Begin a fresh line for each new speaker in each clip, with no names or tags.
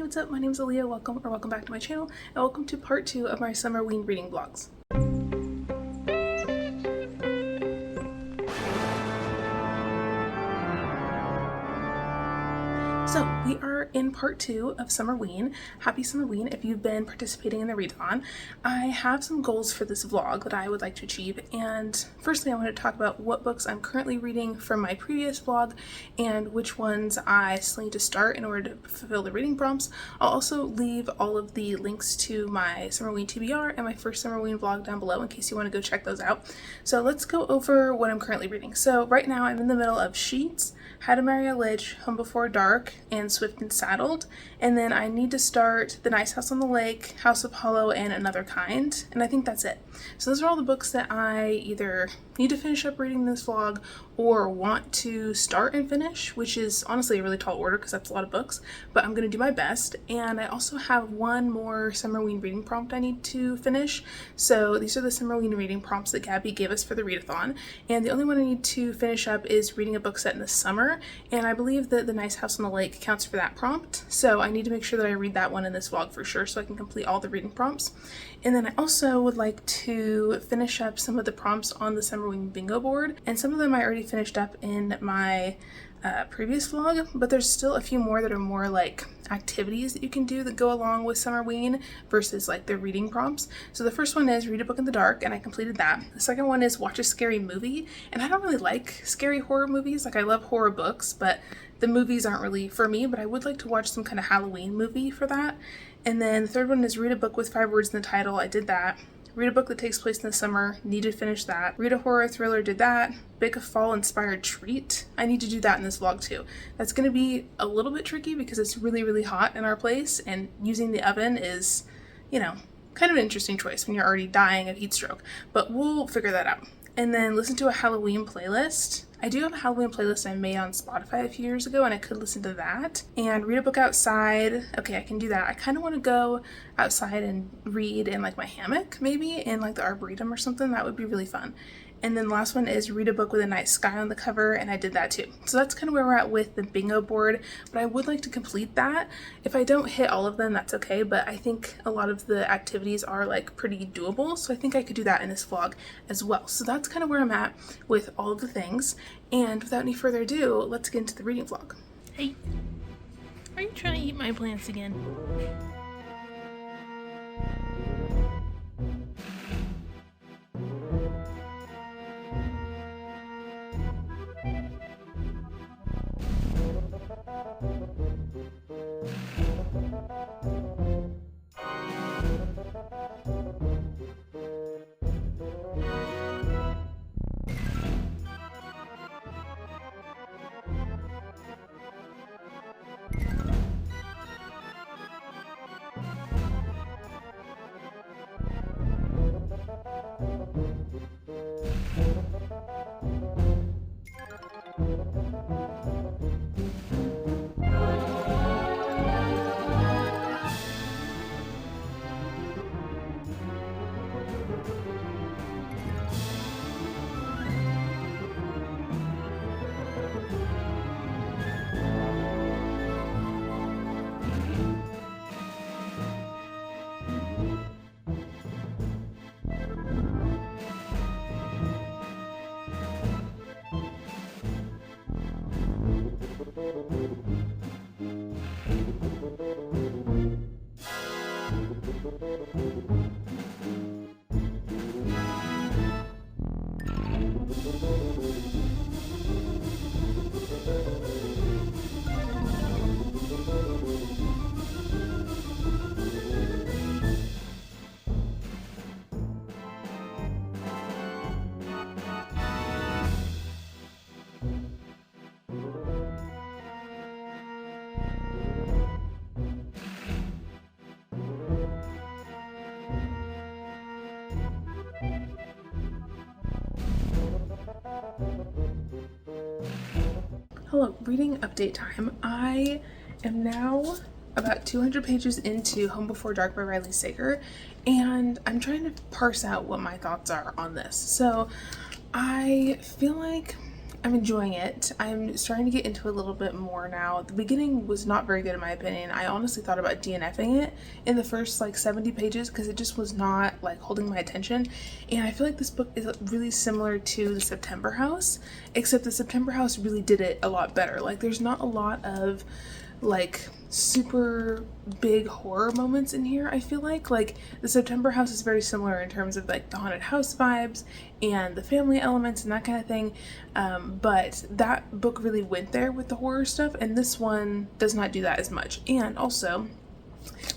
what's up? My name is Alea. Welcome back to my channel, and welcome to part 2 of my Summerween reading vlogs. So we are in part 2 of Summerween. Happy Summerween if you've been participating in the readathon. I have some goals for this vlog that I would like to achieve, and firstly I want to talk about what books I'm currently reading from my previous vlog and which ones I still need to start in order to fulfill the reading prompts. I'll also leave all of the links to my Summerween TBR and my first Summerween vlog down below in case you want to go check those out. So let's go over what I'm currently reading. So right now I'm in the middle of Sheets, How to Marry a Lich, Home Before Dark, and Swift and Saddled, and then I need to start The Nice House on the Lake, House of Hollow, and Another Kind, and I think that's it. So those are all the books that I either need to finish up reading in this vlog or want to start and finish, which is honestly a really tall order because that's a lot of books, but I'm going to do my best. And I also have one more Summerween reading prompt I need to finish. So these are the Summerween reading prompts that Gabby gave us for the readathon, and the only one I need to finish up is reading a book set in the summer, and I believe that The Nice House on the Lake counts for that prompt, so I need to make sure that I read that one in this vlog for sure so I can complete all the reading prompts. And then I also would like to finish up some of the prompts on the Summerween bingo board, and some of them I already finished up in my previous vlog, but there's still a few more that are more like activities that you can do that go along with Summerween versus like the reading prompts. So the first one is read a book in the dark, and I completed that. The second one is watch a scary movie, and I don't really like scary horror movies. Like, I love horror books, but the movies aren't really for me, but I would like to watch some kind of Halloween movie for that. And then the third one is read a book with 5 words in the title. I did that. Read a book that takes place in the summer, need to finish that. Read a horror thriller, did that. Bake a fall inspired treat. I need to do that in this vlog too. That's going to be a little bit tricky because it's really, really hot in our place, and using the oven is, you know, kind of an interesting choice when you're already dying of heat stroke, but we'll figure that out. And then listen to a Halloween playlist. I do have a Halloween playlist I made on Spotify a few years ago, and I could listen to that. And read a book outside. Okay, I can do that. I kind of want to go outside and read in like my hammock, maybe in like the Arboretum or something. That would be really fun. And then the last one is read a book with a night sky on the cover, and I did that too. So that's kind of where we're at with the bingo board, but I would like to complete that. If I don't hit all of them, that's okay, but I think a lot of the activities are like pretty doable, so I think I could do that in this vlog as well. So that's kind of where I'm at with all of the things, and without any further ado, let's get into the reading vlog. Hey, are you trying to eat my plants again? Hello, reading update time. I am now about 200 pages into Home Before Dark by Riley Sager, and I'm trying to parse out what my thoughts are on this. So I feel like I'm enjoying it. I'm starting to get into it a little bit more now. The beginning was not very good in my opinion. I honestly thought about DNFing it in the first like 70 pages because it just was not like holding my attention. And I feel like this book is really similar to The September House, except The September House really did it a lot better. Like there's not a lot of like super big horror moments in here. I feel like The September House is very similar in terms of like the haunted house vibes and the family elements and that kind of thing, but that book really went there with the horror stuff, and this one does not do that as much. And also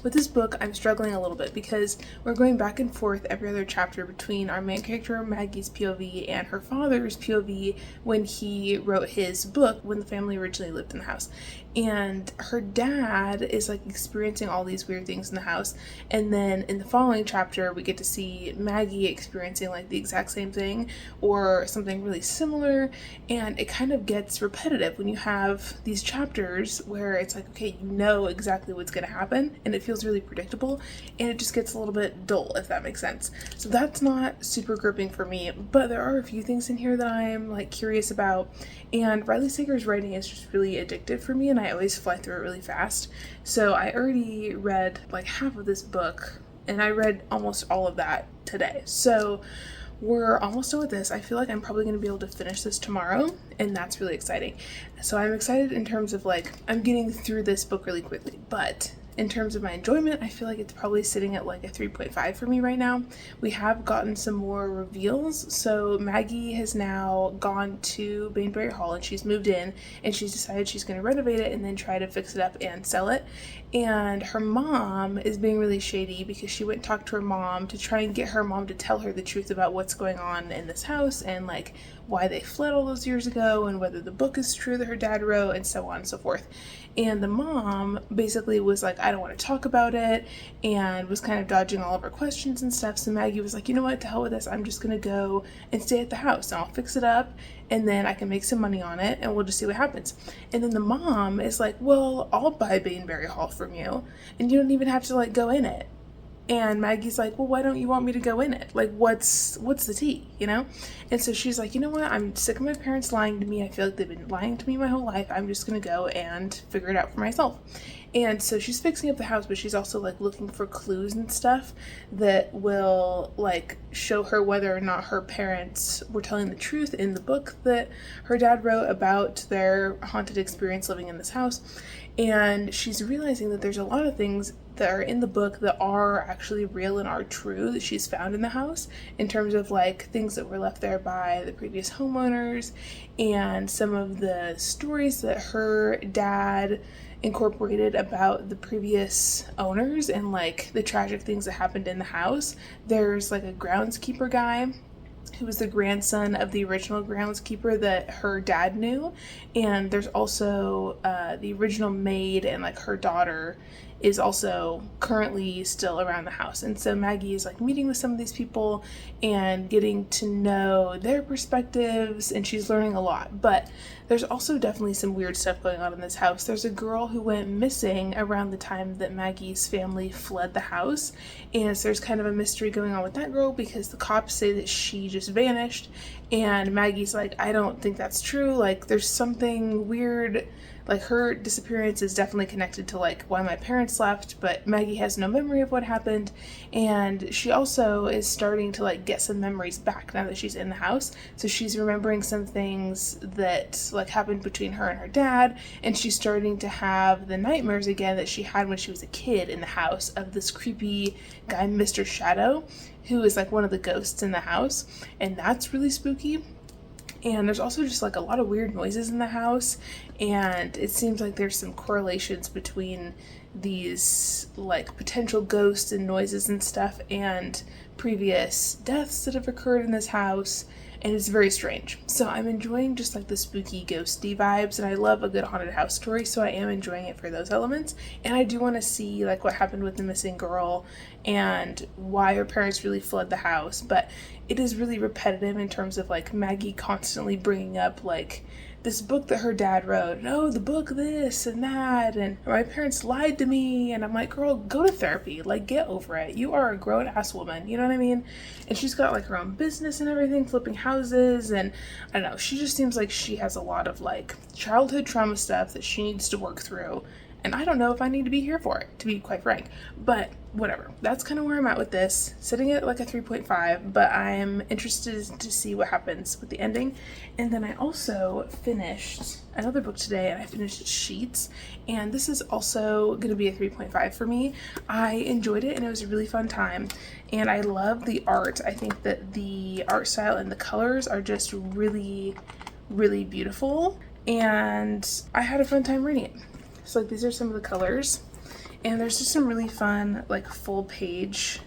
with this book, I'm struggling a little bit because we're going back and forth every other chapter between our main character Maggie's POV and her father's POV when he wrote his book when the family originally lived in the house. And her dad is like experiencing all these weird things in the house, and then in the following chapter we get to see Maggie experiencing like the exact same thing or something really similar, and it kind of gets repetitive when you have these chapters where it's like, okay, you know exactly what's going to happen and it feels really predictable, and it just gets a little bit dull, if that makes sense. So that's not super gripping for me, but there are a few things in here that I'm like curious about, and Riley Sager's writing is just really addictive for me, and I always fly through it really fast. So I already read like half of this book, and I read almost all of that today. So we're almost done with this. I feel like I'm probably going to be able to finish this tomorrow, and that's really exciting. So I'm excited in terms of like I'm getting through this book really quickly, but in terms of my enjoyment, I feel like it's probably sitting at like a 3.5 for me right now. We have gotten some more reveals. So Maggie has now gone to Bainbury Hall and she's moved in, and she's decided she's going to renovate it and then try to fix it up and sell it. And her mom is being really shady because she went and talked to her mom to try and get her mom to tell her the truth about what's going on in this house and like why they fled all those years ago and whether the book is true that her dad wrote and so on and so forth. And the mom basically was like, I don't want to talk about it, and was kind of dodging all of her questions and stuff. So Maggie was like, you know what, to hell with this, I'm just going to go and stay at the house and I'll fix it up and then I can make some money on it and we'll just see what happens. And then the mom is like, well, I'll buy Bainbury Hall from you and you don't even have to like go in it. And Maggie's like, well, why don't you want me to go in it? Like, what's the tea, you know? And so she's like, you know what? I'm sick of my parents lying to me. I feel like they've been lying to me my whole life. I'm just going to go and figure it out for myself. And so she's fixing up the house, but she's also like looking for clues and stuff that will like show her whether or not her parents were telling the truth in the book that her dad wrote about their haunted experience living in this house. And she's realizing that there's a lot of things that are in the book that are actually real and are true that she's found in the house, in terms of like things that were left there by the previous homeowners and some of the stories that her dad incorporated about the previous owners and like the tragic things that happened in the house. There's like a groundskeeper guy who was the grandson of the original groundskeeper that her dad knew, and there's also the original maid, and like her daughter is also currently still around the house. And so Maggie is like meeting with some of these people and getting to know their perspectives, and she's learning a lot. But there's also definitely some weird stuff going on in this house. There's a girl who went missing around the time that Maggie's family fled the house, and so there's kind of a mystery going on with that girl because the cops say that she just vanished, and Maggie's like, I don't think that's true, like there's something weird. Like her disappearance is definitely connected to like why my parents left, but Maggie has no memory of what happened, and she also is starting to like get some memories back now that she's in the house. So she's remembering some things that like happened between her and her dad, and she's starting to have the nightmares again that she had when she was a kid in the house of this creepy guy, Mr. Shadow, who is like one of the ghosts in the house, and that's really spooky. And there's also just like a lot of weird noises in the house, and it seems like there's some correlations between these like potential ghosts and noises and stuff and previous deaths that have occurred in this house, and it's very strange. So I'm enjoying just like the spooky ghosty vibes, and I love a good haunted house story, so I am enjoying it for those elements. And I do want to see like what happened with the missing girl and why her parents really fled the house, but it is really repetitive in terms of like Maggie constantly bringing up like this book that her dad wrote, and oh, the book this and that, and my parents lied to me, and I'm like, girl, go to therapy, like, get over it. You are a grown-ass woman, you know what I mean? And she's got like her own business and everything, flipping houses, and I don't know, she just seems like she has a lot of like childhood trauma stuff that she needs to work through. And I don't know if I need to be here for it, to be quite frank. But whatever. That's kind of where I'm at with this. Sitting at like a 3.5, but I'm interested to see what happens with the ending. And then I also finished another book today, and I finished Sheets. And this is also going to be a 3.5 for me. I enjoyed it, and it was a really fun time. And I love the art. I think that the art style and the colors are just really, really beautiful. And I had a fun time reading it. So like these are some of the colors, and there's just some really fun like full page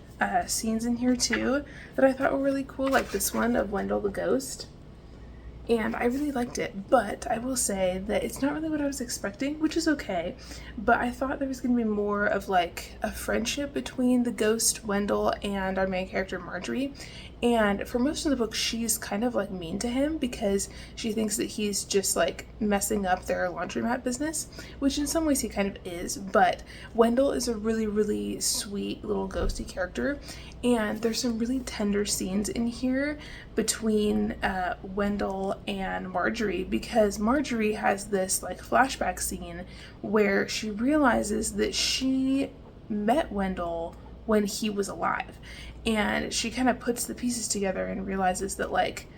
scenes in here too that I thought were really cool, like this one of Wendell the ghost, and I really liked it. But I will say that it's not really what I was expecting, which is okay, but I thought there was going to be more of like a friendship between the ghost Wendell and our main character Marjorie. And for most of the book, she's kind of like mean to him because she thinks that he's just like messing up their laundromat business, which in some ways he kind of is. But Wendell is a really, really sweet little ghosty character. And there's some really tender scenes in here between Wendell and Marjorie, because Marjorie has this like flashback scene where she realizes that she met Wendell when he was alive. And she kind of puts the pieces together and realizes that like,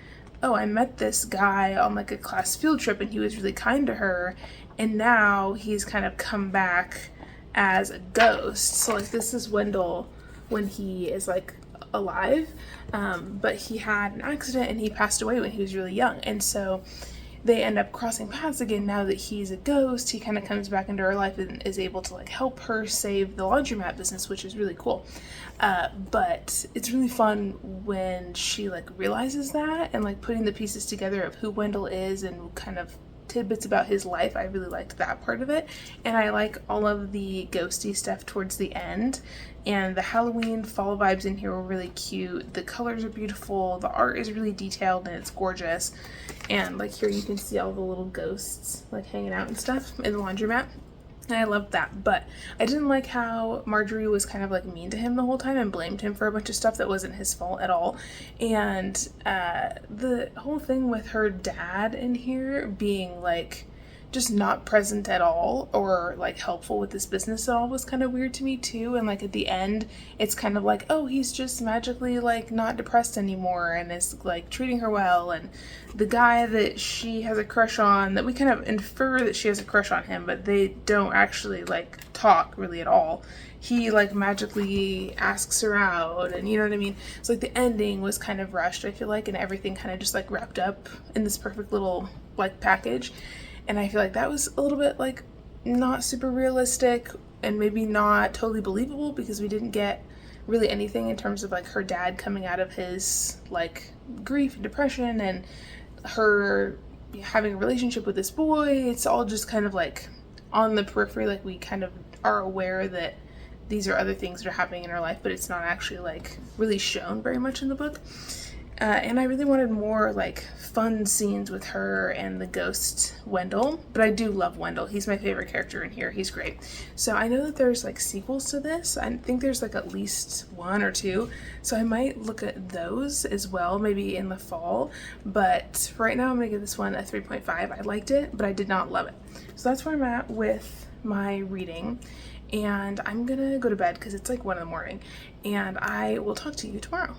oh, I met this guy on like a class field trip and he was really kind to her, and now he's kind of come back as a ghost. So like this is Wendell when he is like alive, but he had an accident and he passed away when he was really young, and so they end up crossing paths again now that he's a ghost. He kind of comes back into her life and is able to like help her save the laundromat business, which is really cool. But it's really fun when she like realizes that, and like putting the pieces together of who Wendell is and kind of tidbits about his life. I really liked that part of it, and I like all of the ghosty stuff towards the end, and the Halloween fall vibes in here were really cute. The colors are beautiful, the art is really detailed, and it's gorgeous. And like here you can see all the little ghosts like hanging out and stuff in the laundromat, and I loved that. But I didn't like how Marjorie was kind of like mean to him the whole time and blamed him for a bunch of stuff that wasn't his fault at all. And the whole thing with her dad in here being like just not present at all or like helpful with this business at all was kind of weird to me too. And like at the end it's kind of like, oh, he's just magically like not depressed anymore and is like treating her well, and the guy that she has a crush on, that we kind of infer that she has a crush on him, but they don't actually like talk really at all, he like magically asks her out, and you know what I mean? So like the ending was kind of rushed, I feel like, and everything kind of just like wrapped up in this perfect little like package. And I feel like that was a little bit like not super realistic and maybe not totally believable, because we didn't get really anything in terms of like her dad coming out of his like grief and depression and her having a relationship with this boy. It's all just kind of like on the periphery, like we kind of are aware that these are other things that are happening in her life, but it's not actually like really shown very much in the book. And I really wanted more like fun scenes with her and the ghost Wendell, but I do love Wendell. He's my favorite character in here. He's great. So I know that there's like sequels to this. I think there's like at least 1 or 2. So I might look at those as well, maybe in the fall. But right now I'm gonna give this one a 3.5. I liked it, but I did not love it. So that's where I'm at with my reading. And I'm gonna go to bed because it's like 1 in the morning. And I will talk to you tomorrow.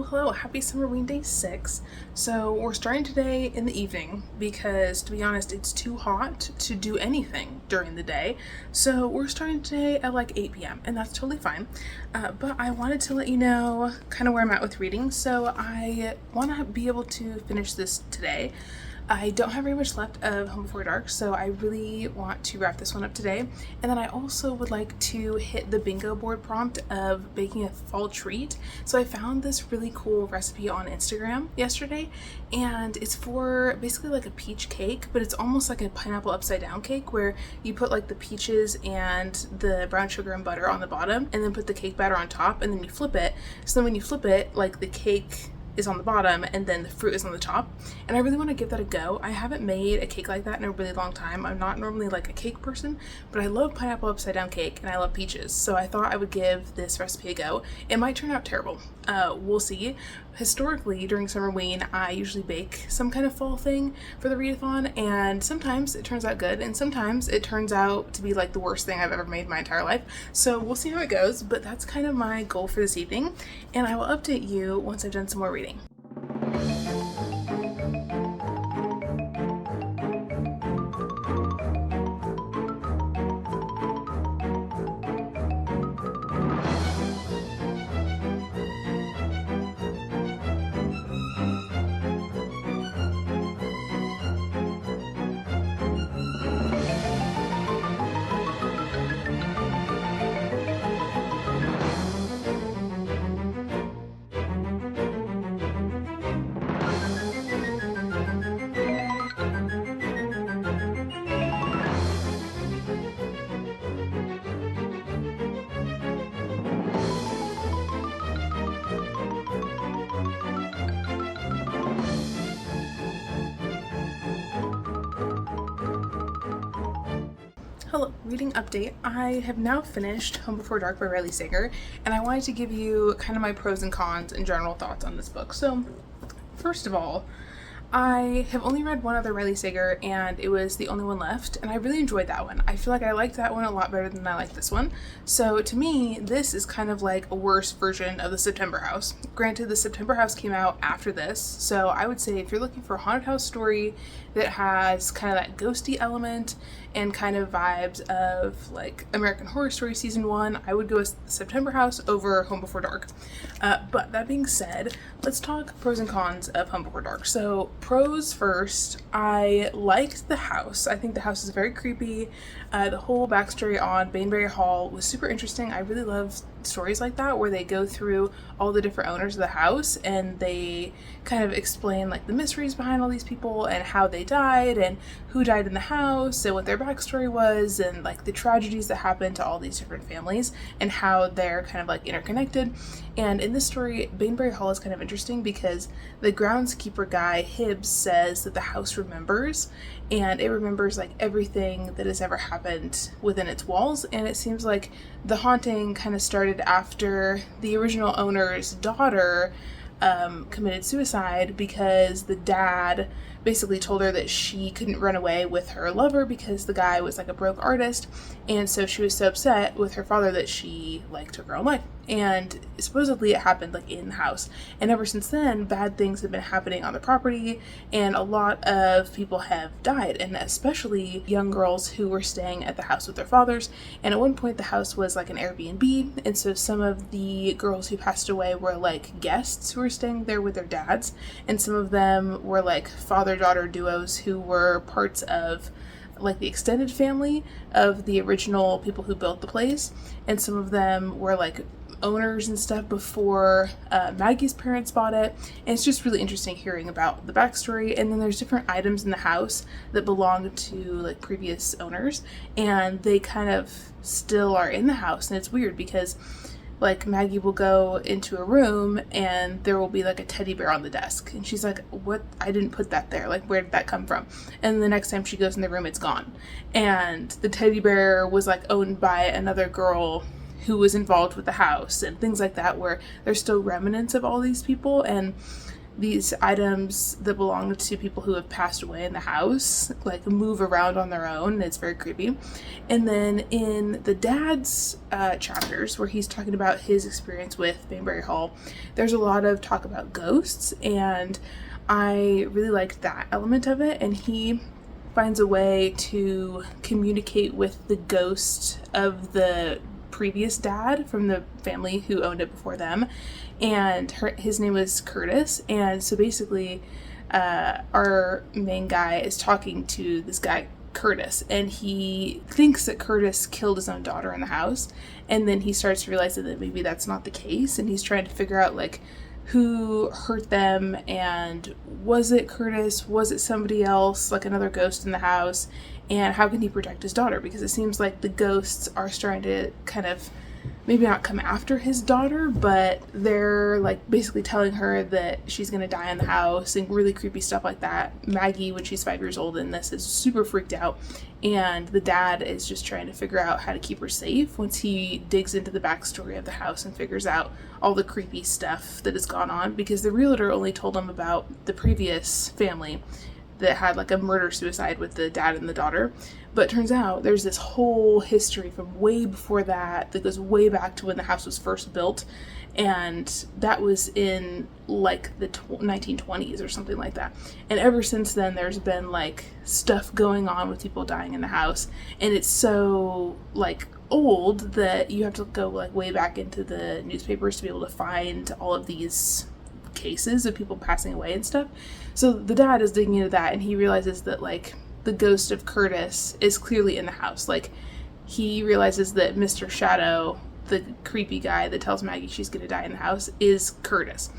Hello, happy Summerween day 6. So we're starting today in the evening because, to be honest, it's too hot to do anything during the day. So we're starting today at like 8 p.m. and that's totally fine. But I wanted to let you know kind of where I'm at with reading. So I want to be able to finish this today. I don't have very much left of Home Before Dark, so I really want to wrap this one up today. And then I also would like to hit the bingo board prompt of baking a fall treat. So I found this really cool recipe on Instagram yesterday, and it's for basically like a peach cake, but it's almost like a pineapple upside down cake where you put like the peaches and the brown sugar and butter on the bottom and then put the cake batter on top, and then you flip it. So then when you flip it, like the cake is on the bottom and then the fruit is on the top, and I really want to give that a go. I haven't made a cake like that in a really long time. I'm not normally like a cake person, but I love pineapple upside down cake and I love peaches, so I thought I would give this recipe a go. It might turn out terrible. We'll see. Historically, during Summerween, I usually bake some kind of fall thing for the readathon, and sometimes it turns out good, and sometimes it turns out to be like the worst thing I've ever made in my entire life. So we'll see how it goes, but that's kind of my goal for this evening, and I will update you once I've done some more reading. Hello, reading update. I have now finished Home Before Dark by Riley Sager, and I wanted to give you kind of my pros and cons and general thoughts on this book. So, first of all, I have only read one other Riley Sager, and it was the only one left, and I really enjoyed that one. I feel like I liked that one a lot better than I liked this one. So to me, this is kind of like a worse version of the September House. Granted, the September House came out after this, so I would say if you're looking for a haunted house story that has kind of that ghosty element and kind of vibes of like American Horror Story Season 1, I would go with September House over Home Before Dark. But that being said, let's talk pros and cons of Home Before Dark. So pros first, I liked the house. I think the house is very creepy. The whole backstory on Baneberry Hall was super interesting. I really love stories like that where they go through all the different owners of the house and they kind of explain like the mysteries behind all these people and how they died and who died in the house and what their backstory was and like the tragedies that happened to all these different families and how they're kind of like interconnected. And in this story, Baneberry Hall is kind of interesting because the groundskeeper guy, Hibbs, says that the house remembers, and it remembers like everything that has ever happened within its walls. And it seems like the haunting kind of started after the original owner's daughter committed suicide because the dad basically told her that she couldn't run away with her lover because the guy was like a broke artist, and so she was so upset with her father that she like took her own life. And supposedly it happened like in the house, and ever since then bad things have been happening on the property and a lot of people have died, and especially young girls who were staying at the house with their fathers. And at one point the house was like an Airbnb, and so some of the girls who passed away were like guests who were staying there with their dads, and some of them were like father-daughter duos who were parts of like the extended family of the original people who built the place, and some of them were like owners and stuff before Maggie's parents bought it. And it's just really interesting hearing about the backstory. And then there's different items in the house that belong to like previous owners, and they kind of still are in the house. And it's weird because like Maggie will go into a room and there will be like a teddy bear on the desk, and she's like, what? I didn't put that there. Like, where did that come from? And the next time she goes in the room, it's gone. And the teddy bear was like owned by another girl who was involved with the house, and things like that, where there's still remnants of all these people and these items that belong to people who have passed away in the house like move around on their own, and it's very creepy. And then in the dad's chapters where he's talking about his experience with Baneberry Hall, there's a lot of talk about ghosts, and I really liked that element of it. And he finds a way to communicate with the ghost of the previous dad from the family who owned it before them, and his name was Curtis. And so basically our main guy is talking to this guy, Curtis, and he thinks that Curtis killed his own daughter in the house, and then he starts realizing that maybe that's not the case, and he's trying to figure out, like, who hurt them, and was it Curtis, was it somebody else, like another ghost in the house, and how can he protect his daughter, because it seems like the ghosts are starting to kind of maybe not come after his daughter, but they're like basically telling her that she's gonna die in the house and really creepy stuff like that. Maggie, when she's 5 years old in this, is super freaked out, and the dad is just trying to figure out how to keep her safe once he digs into the backstory of the house and figures out all the creepy stuff that has gone on, because the realtor only told him about the previous family that had like a murder-suicide with the dad and the daughter. But it turns out there's this whole history from way before that goes way back to when the house was first built, and that was in like the 1920s or something like that. And ever since then there's been like stuff going on with people dying in the house, and it's so like old that you have to go like way back into the newspapers to be able to find all of these cases of people passing away and stuff. So the dad is digging into that, and he realizes that like the ghost of Curtis is clearly in the house. Like, he realizes that Mr. Shadow, the creepy guy that tells Maggie she's gonna die in the house, is Curtis.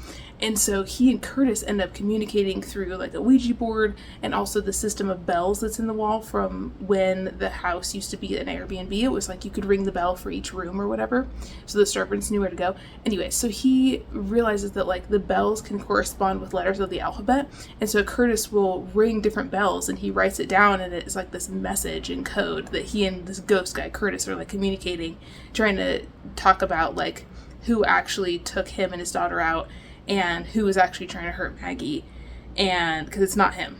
And so he and Curtis end up communicating through like a Ouija board, and also the system of bells that's in the wall from when the house used to be an Airbnb. It was like you could ring the bell for each room or whatever, so the servants knew where to go. Anyway, so he realizes that like the bells can correspond with letters of the alphabet, and so Curtis will ring different bells, and he writes it down, and it's like this message in code that he and this ghost guy Curtis are like communicating, trying to talk about like who actually took him and his daughter out, and who was actually trying to hurt Maggie, and because it's not him.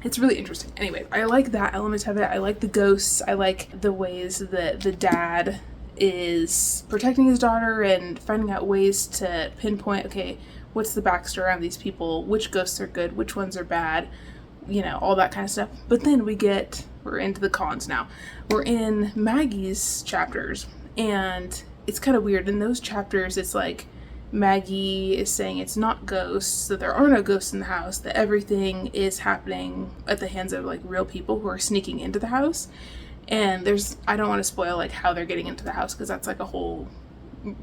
It's really interesting. Anyway, I like that element of it. I like the ghosts. I like the ways that the dad is protecting his daughter and finding out ways to pinpoint, okay, what's the backstory around these people, which ghosts are good, which ones are bad, you know, all that kind of stuff. But then we're into the cons now. We're in Maggie's chapters, and it's kind of weird. In those chapters, it's like Maggie is saying it's not ghosts, that there are no ghosts in the house, that everything is happening at the hands of like real people who are sneaking into the house. And I don't want to spoil like how they're getting into the house, because that's like a whole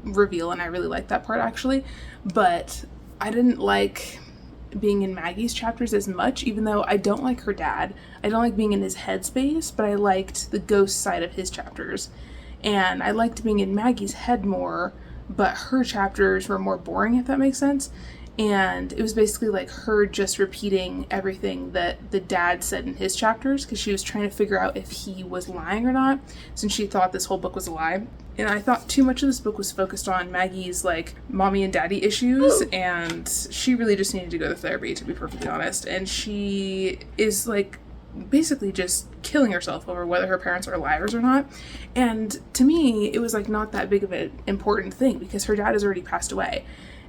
reveal, and I really like that part actually. But I didn't like being in Maggie's chapters as much, even though I don't like her dad. I don't like being in his headspace, but I liked the ghost side of his chapters. And I liked being in Maggie's head more, but her chapters were more boring, if that makes sense. And it was basically like her just repeating everything that the dad said in his chapters, because she was trying to figure out if he was lying or not, since she thought this whole book was a lie. And I thought too much of this book was focused on Maggie's like mommy and daddy issues, and she really just needed to go to therapy, to be perfectly honest. And she is like basically just killing herself over whether her parents are liars or not. And to me, it was like not that big of an important thing, because her dad has already passed away.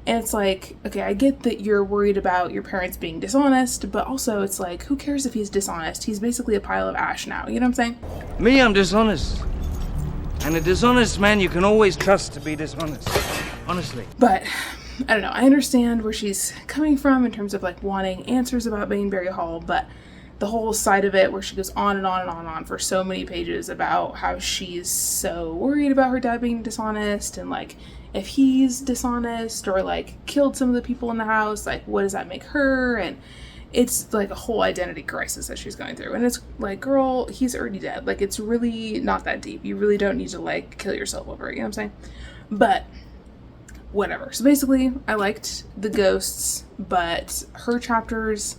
And it's like, okay, I get that you're worried about your parents being dishonest, but also it's like, who cares if he's dishonest? He's basically a pile of ash now, you know what I'm saying?
Me, I'm dishonest. And a dishonest man you can always trust to be dishonest. Honestly.
But I don't know, I understand where she's coming from in terms of like wanting answers about Baneberry Hall, but the whole side of it where she goes on and on and on and on for so many pages about how she's so worried about her dad being dishonest, and like if he's dishonest or like killed some of the people in the house, like what does that make her? And it's like a whole identity crisis that she's going through. And it's like, girl, he's already dead. Like, it's really not that deep. You really don't need to like kill yourself over it, you know what I'm saying? But whatever. So basically, I liked the ghosts, but her chapters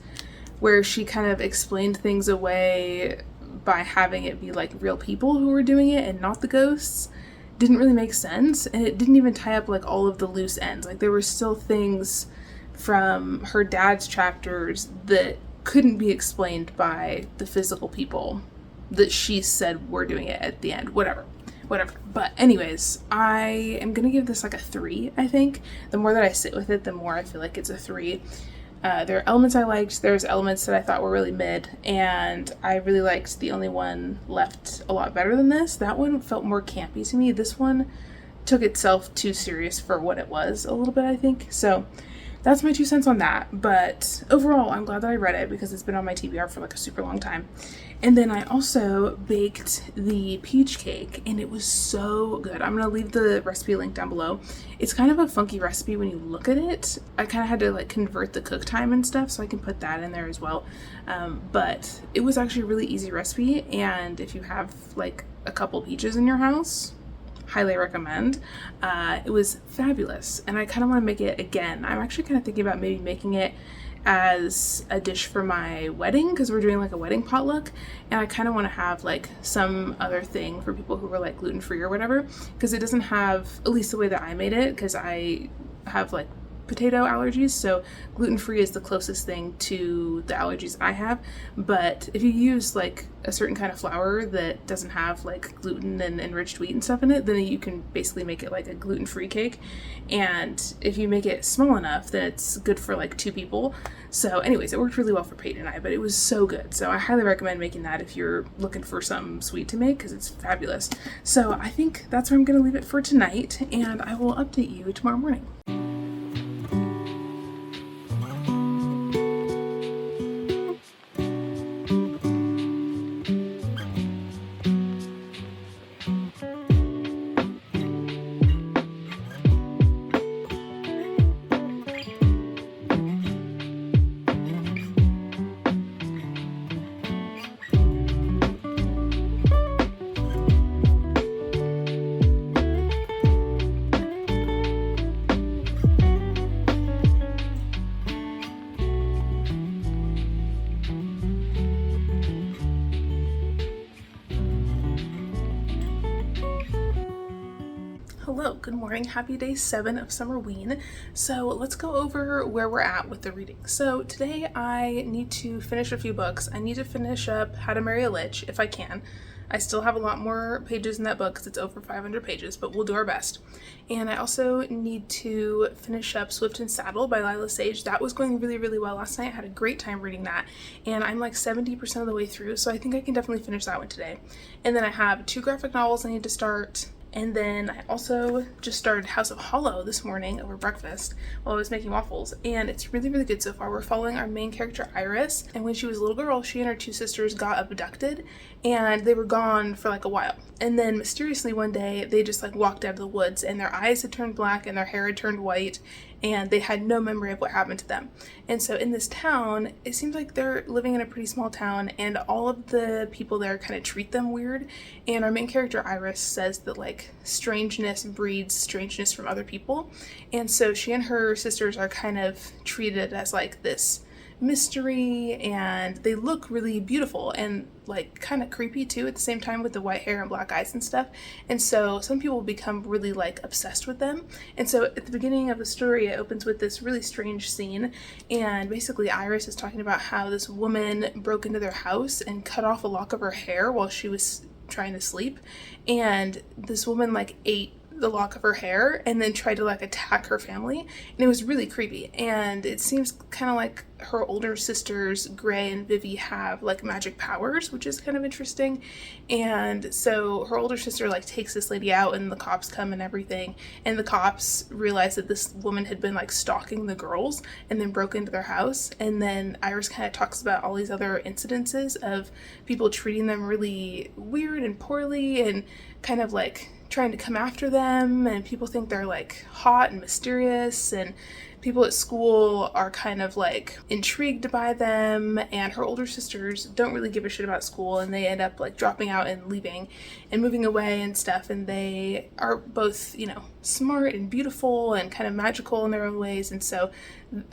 where she kind of explained things away by having it be like real people who were doing it and not the ghosts didn't really make sense. And it didn't even tie up like all of the loose ends. Like, there were still things from her dad's chapters that couldn't be explained by the physical people that she said were doing it at the end. Whatever. But anyways, I am gonna give this like a 3, I think. The more that I sit with it, the more I feel like it's a 3. There are elements I liked, there's elements that I thought were really mid, and I really liked the only one left a lot better than this. That one felt more campy to me. This one took itself too serious for what it was a little bit, I think. So that's my 2 cents on that. But overall, I'm glad that I read it because it's been on my TBR for like a super long time. And then I also baked the peach cake, and it was so good. I'm gonna leave the recipe link down below. It's kind of a funky recipe when you look at it. I kind of had to like convert the cook time and stuff, so I can put that in there as well. But it was actually a really easy recipe, and if you have like a couple peaches in your house, highly recommend. It was fabulous, and I kind of want to make it again. I'm actually kind of thinking about maybe making it as a dish for my wedding, because we're doing like a wedding potluck, and I kind of want to have like some other thing for people who are like gluten-free or whatever, because it doesn't have, at least the way that I made it, because I have like potato allergies, so gluten-free is the closest thing to the allergies I have. But if you use like a certain kind of flour that doesn't have like gluten and enriched wheat and stuff in it, then you can basically make it like a gluten-free cake. And if you make it small enough, then it's good for like 2 people. So anyways, it worked really well for Peyton and I, but it was so good. So I highly recommend making that if you're looking for something sweet to make, because it's fabulous. So I think that's where I'm going to leave it for tonight, and I will update you tomorrow morning. Hello, good morning, happy day 7 of Summerween. So let's go over where we're at with the reading. So today I need to finish a few books. I need to finish up How to Marry a Lich if I can. I still have a lot more pages in that book because it's over 500 pages, but we'll do our best. And I also need to finish up Swift and Saddle by Lila Sage. That was going really, really well last night. I had a great time reading that, and I'm like 70% of the way through, so I think I can definitely finish that one today. And then I have 2 graphic novels I need to start. And then I also just started House of Hollow this morning over breakfast while I was making waffles, and it's really, really good so far. We're following our main character Iris, and when she was a little girl, she and her 2 sisters got abducted, and they were gone for like a while. And then mysteriously one day, they just like walked out of the woods, and their eyes had turned black and their hair had turned white, and they had no memory of what happened to them. And so in this town, it seems like they're living in a pretty small town, and all of the people there kind of treat them weird. And our main character Iris says that like strangeness breeds strangeness from other people. And so she and her sisters are kind of treated as like this mystery, and they look really beautiful and like kind of creepy too at the same time with the white hair and black eyes and stuff. And so some people become really like obsessed with them. And so at the beginning of the story, it opens with this really strange scene, and basically Iris is talking about how this woman broke into their house and cut off a lock of her hair while she was trying to sleep, and this woman like ate the lock of her hair and then tried to like attack her family, and it was really creepy. And it seems kind of like her older sisters Gray and Vivi have like magic powers, which is kind of interesting. And so her older sister like takes this lady out, and the cops come and everything, and the cops realize that this woman had been like stalking the girls and then broke into their house. And then Iris kind of talks about all these other incidences of people treating them really weird and poorly, and kind of like trying to come after them, and people think they're like hot and mysterious, and people at school are kind of like intrigued by them, and her older sisters don't really give a shit about school, and they end up like dropping out and leaving and moving away and stuff. And they are both, you know, smart and beautiful and kind of magical in their own ways, and so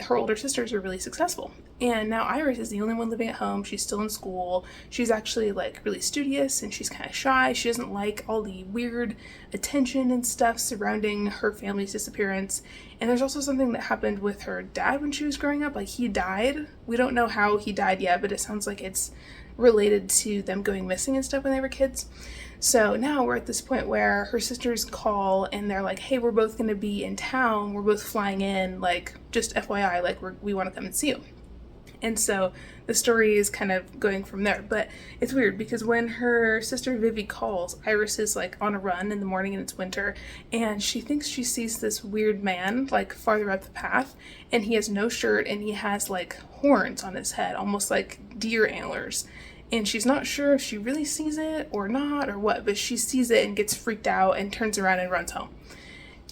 her older sisters are really successful. And now Iris is the only one living at home. She's still in school. She's actually like really studious, and she's kind of shy. She doesn't like all the weird attention and stuff surrounding her family's disappearance. And there's also something that happened with her dad when she was growing up. Like, he died. We don't know how he died yet, but it sounds like it's related to them going missing and stuff when they were kids. So now we're at this point where her sisters call, and they're like, hey, we're both going to be in town. We're both flying in, like, just FYI, like, we want to come and see you. And so the story is kind of going from there. But it's weird because when her sister Vivi calls, Iris is like on a run in the morning and it's winter, and she thinks she sees this weird man like farther up the path, and he has no shirt and he has like horns on his head, almost like deer antlers. And she's not sure if she really sees it or not or what, but she sees it and gets freaked out and turns around and runs home.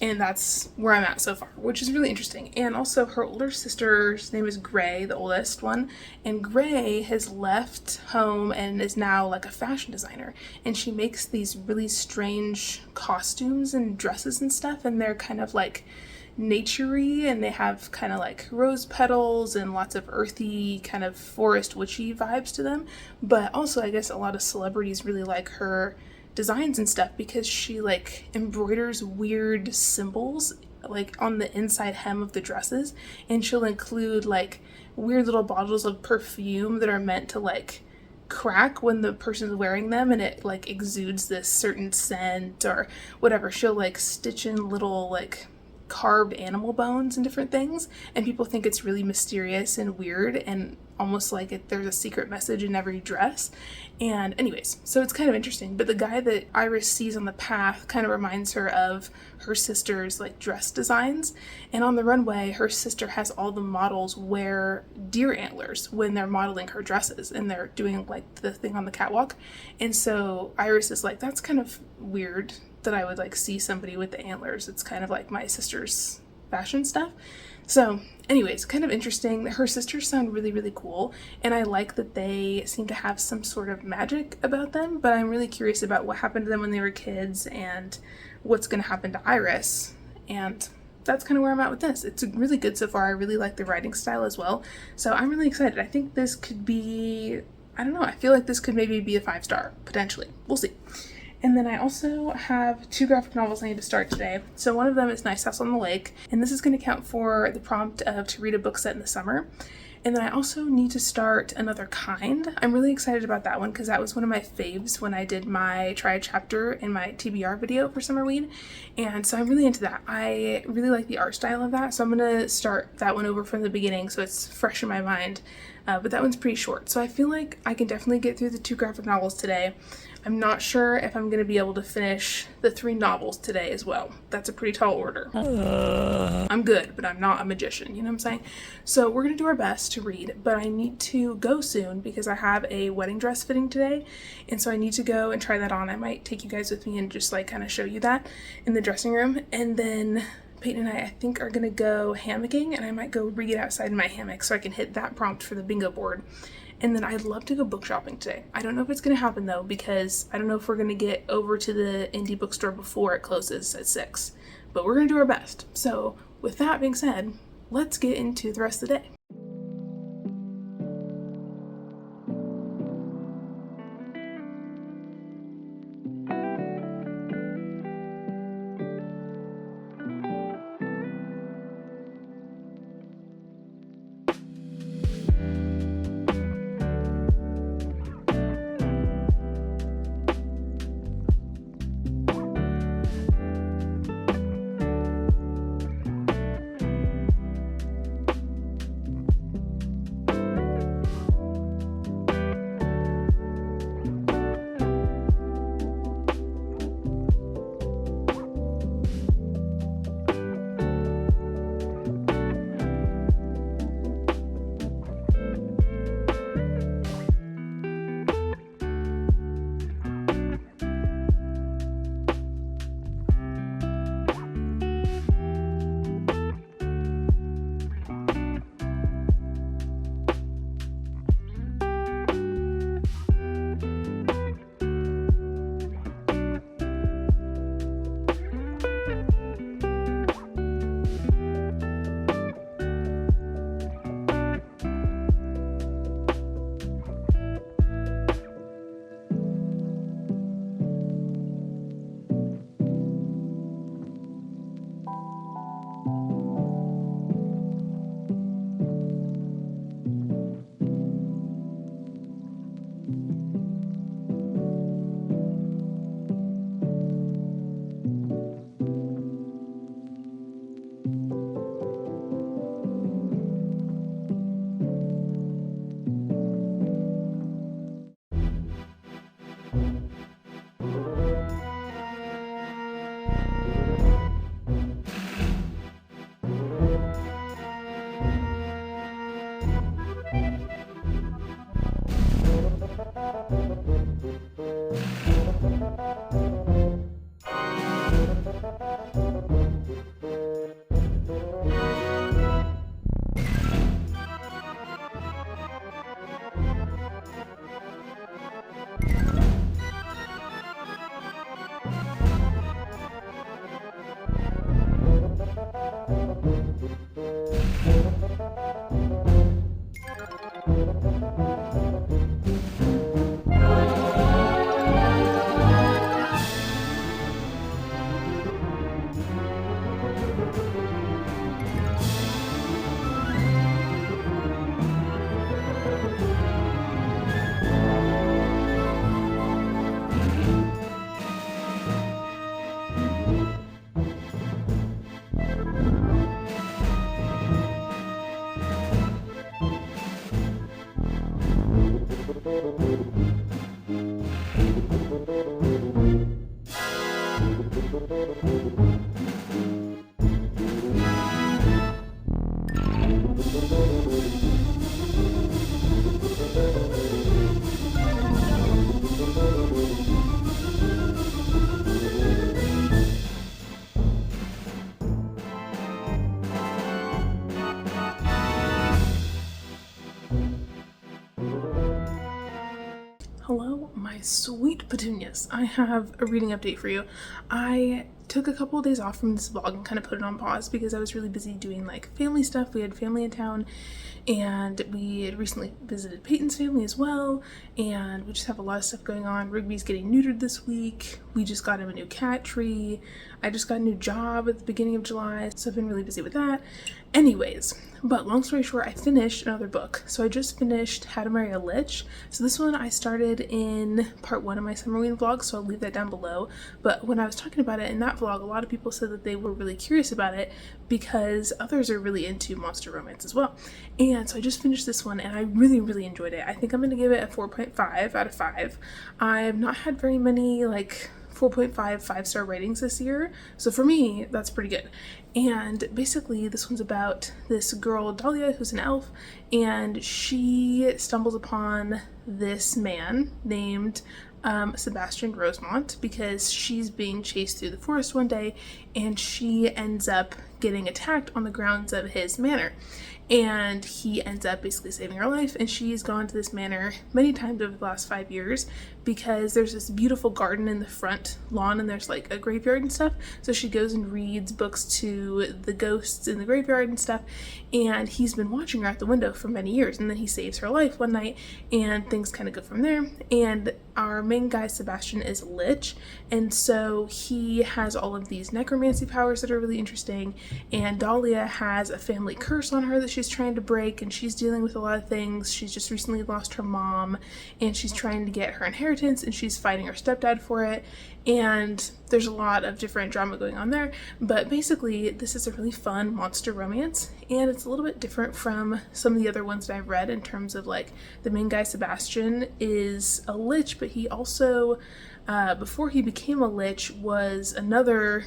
And that's where I'm at so far, which is really interesting. And also her older sister's name is Gray, the oldest one. And Gray has left home and is now like a fashion designer. And she makes these really strange costumes and dresses and stuff. And they're kind of like naturey, and they have kind of like rose petals and lots of earthy kind of forest witchy vibes to them. But also I guess a lot of celebrities really like her designs and stuff because she like embroiders weird symbols like on the inside hem of the dresses, and she'll include like weird little bottles of perfume that are meant to like crack when the person's wearing them, and it like exudes this certain scent or whatever. She'll like stitch in little like carved animal bones and different things, and people think it's really mysterious and weird and almost like there's a secret message in every dress. And anyways, so it's kind of interesting. But the guy that Iris sees on the path kind of reminds her of her sister's like dress designs, and on the runway her sister has all the models wear deer antlers when they're modeling her dresses and they're doing like the thing on the catwalk. And so Iris is like, that's kind of weird that I would like see somebody with the antlers. It's kind of like my sister's fashion stuff. So anyways, kind of interesting. Her sisters sound really, really cool, and I like that they seem to have some sort of magic about them, but I'm really curious about what happened to them when they were kids and what's going to happen to Iris. And that's kind of where I'm at with this. It's really good so far. I really like the writing style as well, so I'm really excited. I think this could be, I don't know, I feel like this could maybe be a 5-star, potentially. We'll see. And then I also have 2 graphic novels I need to start today. So one of them is Nice House on the Lake, and this is going to count for the prompt of to read a book set in the summer. And then I also need to start Another Kind. I'm really excited about that one because that was one of my faves when I did my try a chapter in my TBR video for Summerween. And so I'm really into that. I really like the art style of that, so I'm going to start that one over from the beginning so it's fresh in my mind. But that one's pretty short, so I feel like I can definitely get through the 2 graphic novels today. I'm not sure if I'm going to be able to finish the 3 novels today as well. That's a pretty tall order. I'm good, but I'm not a magician, you know what I'm saying? So we're going to do our best to read, but I need to go soon because I have a wedding dress fitting today, and so I need to go and try that on. I might take you guys with me and just like kind of show you that in the dressing room, and then Peyton and I think are going to go hammocking, and I might go read outside in my hammock so I can hit that prompt for the bingo board. And then I'd love to go book shopping today. I don't know if it's going to happen though, because I don't know if we're going to get over to the indie bookstore before it closes at 6. But we're going to do our best. So with that being said, let's get into the rest of the day. my sweet petunias, I have a reading update for you. I took a couple of days off from this vlog and kind of put it on pause because I was really busy doing like family stuff. We had family in town and we had recently visited Peyton's family as well, and we just have a lot of stuff going on. Rigby's getting neutered this week. We just got him a new cat tree. I just got a new job at the beginning of July, so I've been really busy with that. Anyways, but long story short, I finished another book. So I just finished How to Marry a Lich. So this one I started in part 1 of my Summerween vlog, so I'll leave that down below. But when I was talking about it in that vlog, a lot of people said that they were really curious about it because others are really into monster romance as well. And so I just finished this one and I really enjoyed it. I think I'm going to give it a 4.5 out of 5. I've not had very many like 4.5 5-star ratings this year, so for me that's pretty good. And basically this one's about this girl Dahlia who's an elf, and she stumbles upon this man named Sebastian Rosemont because she's being chased through the forest one day and she ends up getting attacked on the grounds of his manor, and he ends up basically saving her life. And she's gone to this manor many times over the last 5 years because there's this beautiful garden in the front lawn and there's like a graveyard and stuff, so she goes and reads books to the ghosts in the graveyard and stuff, and he's been watching her out the window for many years, and then he saves her life one night and things kind of go from there. And our main guy Sebastian is a lich, and so he has all of these necromancy powers that are really interesting, and Dahlia has a family curse on her that she's trying to break, and she's dealing with a lot of things. She's just recently lost her mom and she's trying to get her inheritance, and she's fighting her stepdad for it, and there's a lot of different drama going on there. But basically this is a really fun monster romance, and it's a little bit different from some of the other ones that I've read in terms of like the main guy Sebastian is a lich, but he also before he became a lich was another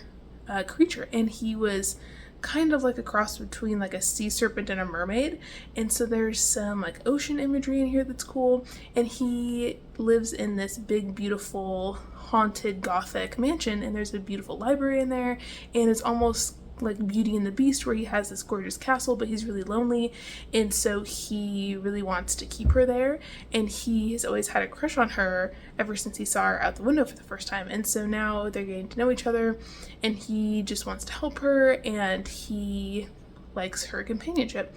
creature, and he was kind of like a cross between like a sea serpent and a mermaid. And so there's some like ocean imagery in here that's cool, and he lives in this big beautiful haunted gothic mansion, and there's a beautiful library in there, and it's almost like Beauty and the Beast where he has this gorgeous castle but he's really lonely, and so he really wants to keep her there, and he has always had a crush on her ever since he saw her out the window for the first time. And so now they're getting to know each other and he just wants to help her and he likes her companionship,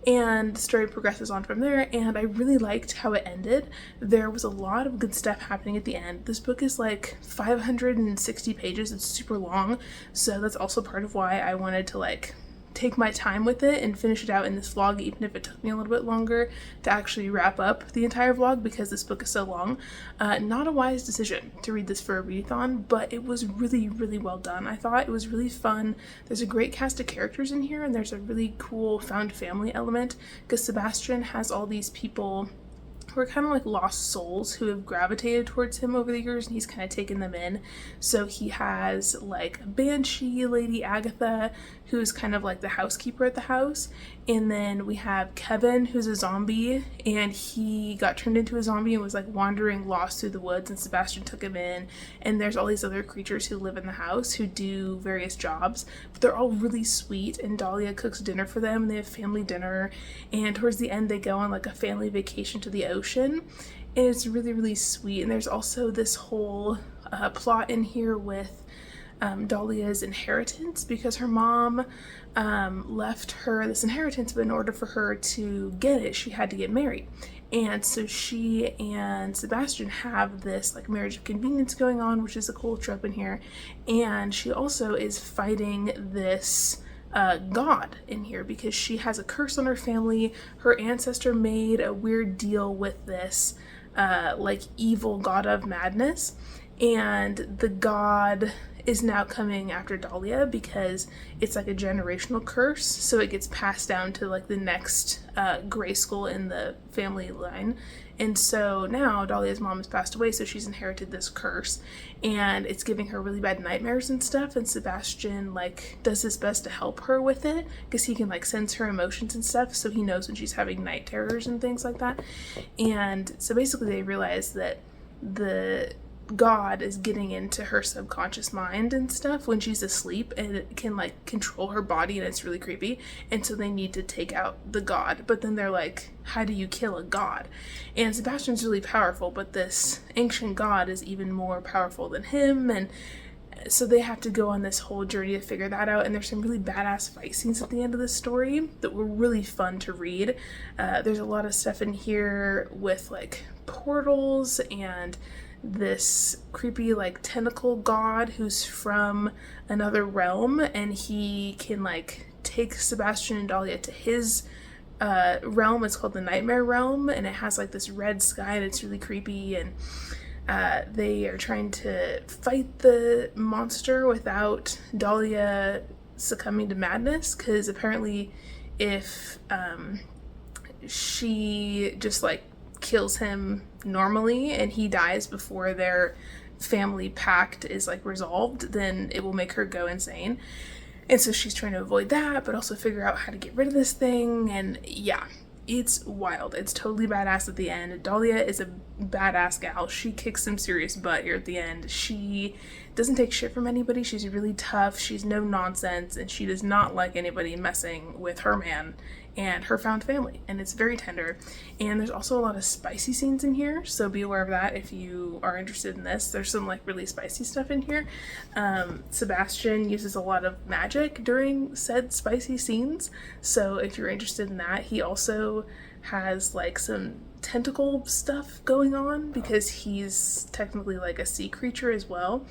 and the story progresses on from there. And I really liked how it ended. There was a lot of good stuff happening at the end. This book is like 560 pages. It's super long, so that's also part of why I wanted to like take my time with it and finish it out in this vlog, even if it took me a little bit longer to actually wrap up the entire vlog because this book is so long. Not a wise decision to read this for a readathon, but it was really well done. I thought it was really fun. There's a great cast of characters in here, and there's a really cool found family element because Sebastian has all these people who are kind of like lost souls who have gravitated towards him over the years, and he's kind of taken them in. So he has like a banshee lady, Agatha, who's kind of like the housekeeper at the house, and then we have Kevin, who's a zombie, and he got turned into a zombie and was like wandering lost through the woods, and Sebastian took him in. And there's all these other creatures who live in the house who do various jobs, but they're all really sweet, and Dahlia cooks dinner for them, and they have family dinner, and towards the end they go on like a family vacation to the ocean, and it's really sweet. And there's also this whole plot in here with Dahlia's inheritance, because her mom left her this inheritance, but in order for her to get it she had to get married. And so she and Sebastian have this like marriage of convenience going on, which is a cool trope in here. And she also is fighting this god in here because she has a curse on her family. Her ancestor made a weird deal with this like evil god of madness, and the god is now coming after Dahlia because it's like a generational curse, so it gets passed down to like the next gray skull in the family line. And so now Dahlia's mom has passed away, so she's inherited this curse, and it's giving her really bad nightmares and stuff. And Sebastian like does his best to help her with it because he can like sense her emotions and stuff, so he knows when she's having night terrors and things like that. And so basically they realize that the God is getting into her subconscious mind and stuff when she's asleep, and it can like control her body, and it's really creepy. And so they need to take out the God, but then they're like, how do you kill a god? And Sebastian's really powerful, but this ancient god is even more powerful than him, and so they have to go on this whole journey to figure that out. And there's some really badass fight scenes at the end of the story that were really fun to read. There's a lot of stuff in here with like portals and this creepy like tentacle god who's from another realm, and he can like take Sebastian and Dahlia to his realm. It's called the Nightmare Realm, and it has like this red sky, and it's really creepy. And they are trying to fight the monster without Dahlia succumbing to madness, because apparently if she just like kills him normally and he dies before their family pact is like resolved, then it will make her go insane. And so she's trying to avoid that, but also figure out how to get rid of this thing. And yeah, it's wild. It's totally badass at the end. Dahlia is a badass gal. She kicks some serious butt here at the end. She doesn't take shit from anybody. She's really tough. She's no nonsense, and she does not like anybody messing with her man and her found family, and it's very tender. And there's also a lot of spicy scenes in here, so be aware of that if you are interested in this. There's some like really spicy stuff in here. Sebastian uses a lot of magic during said spicy scenes, so if you're interested in that. He also has like some tentacle stuff going on because he's technically like a sea creature as well.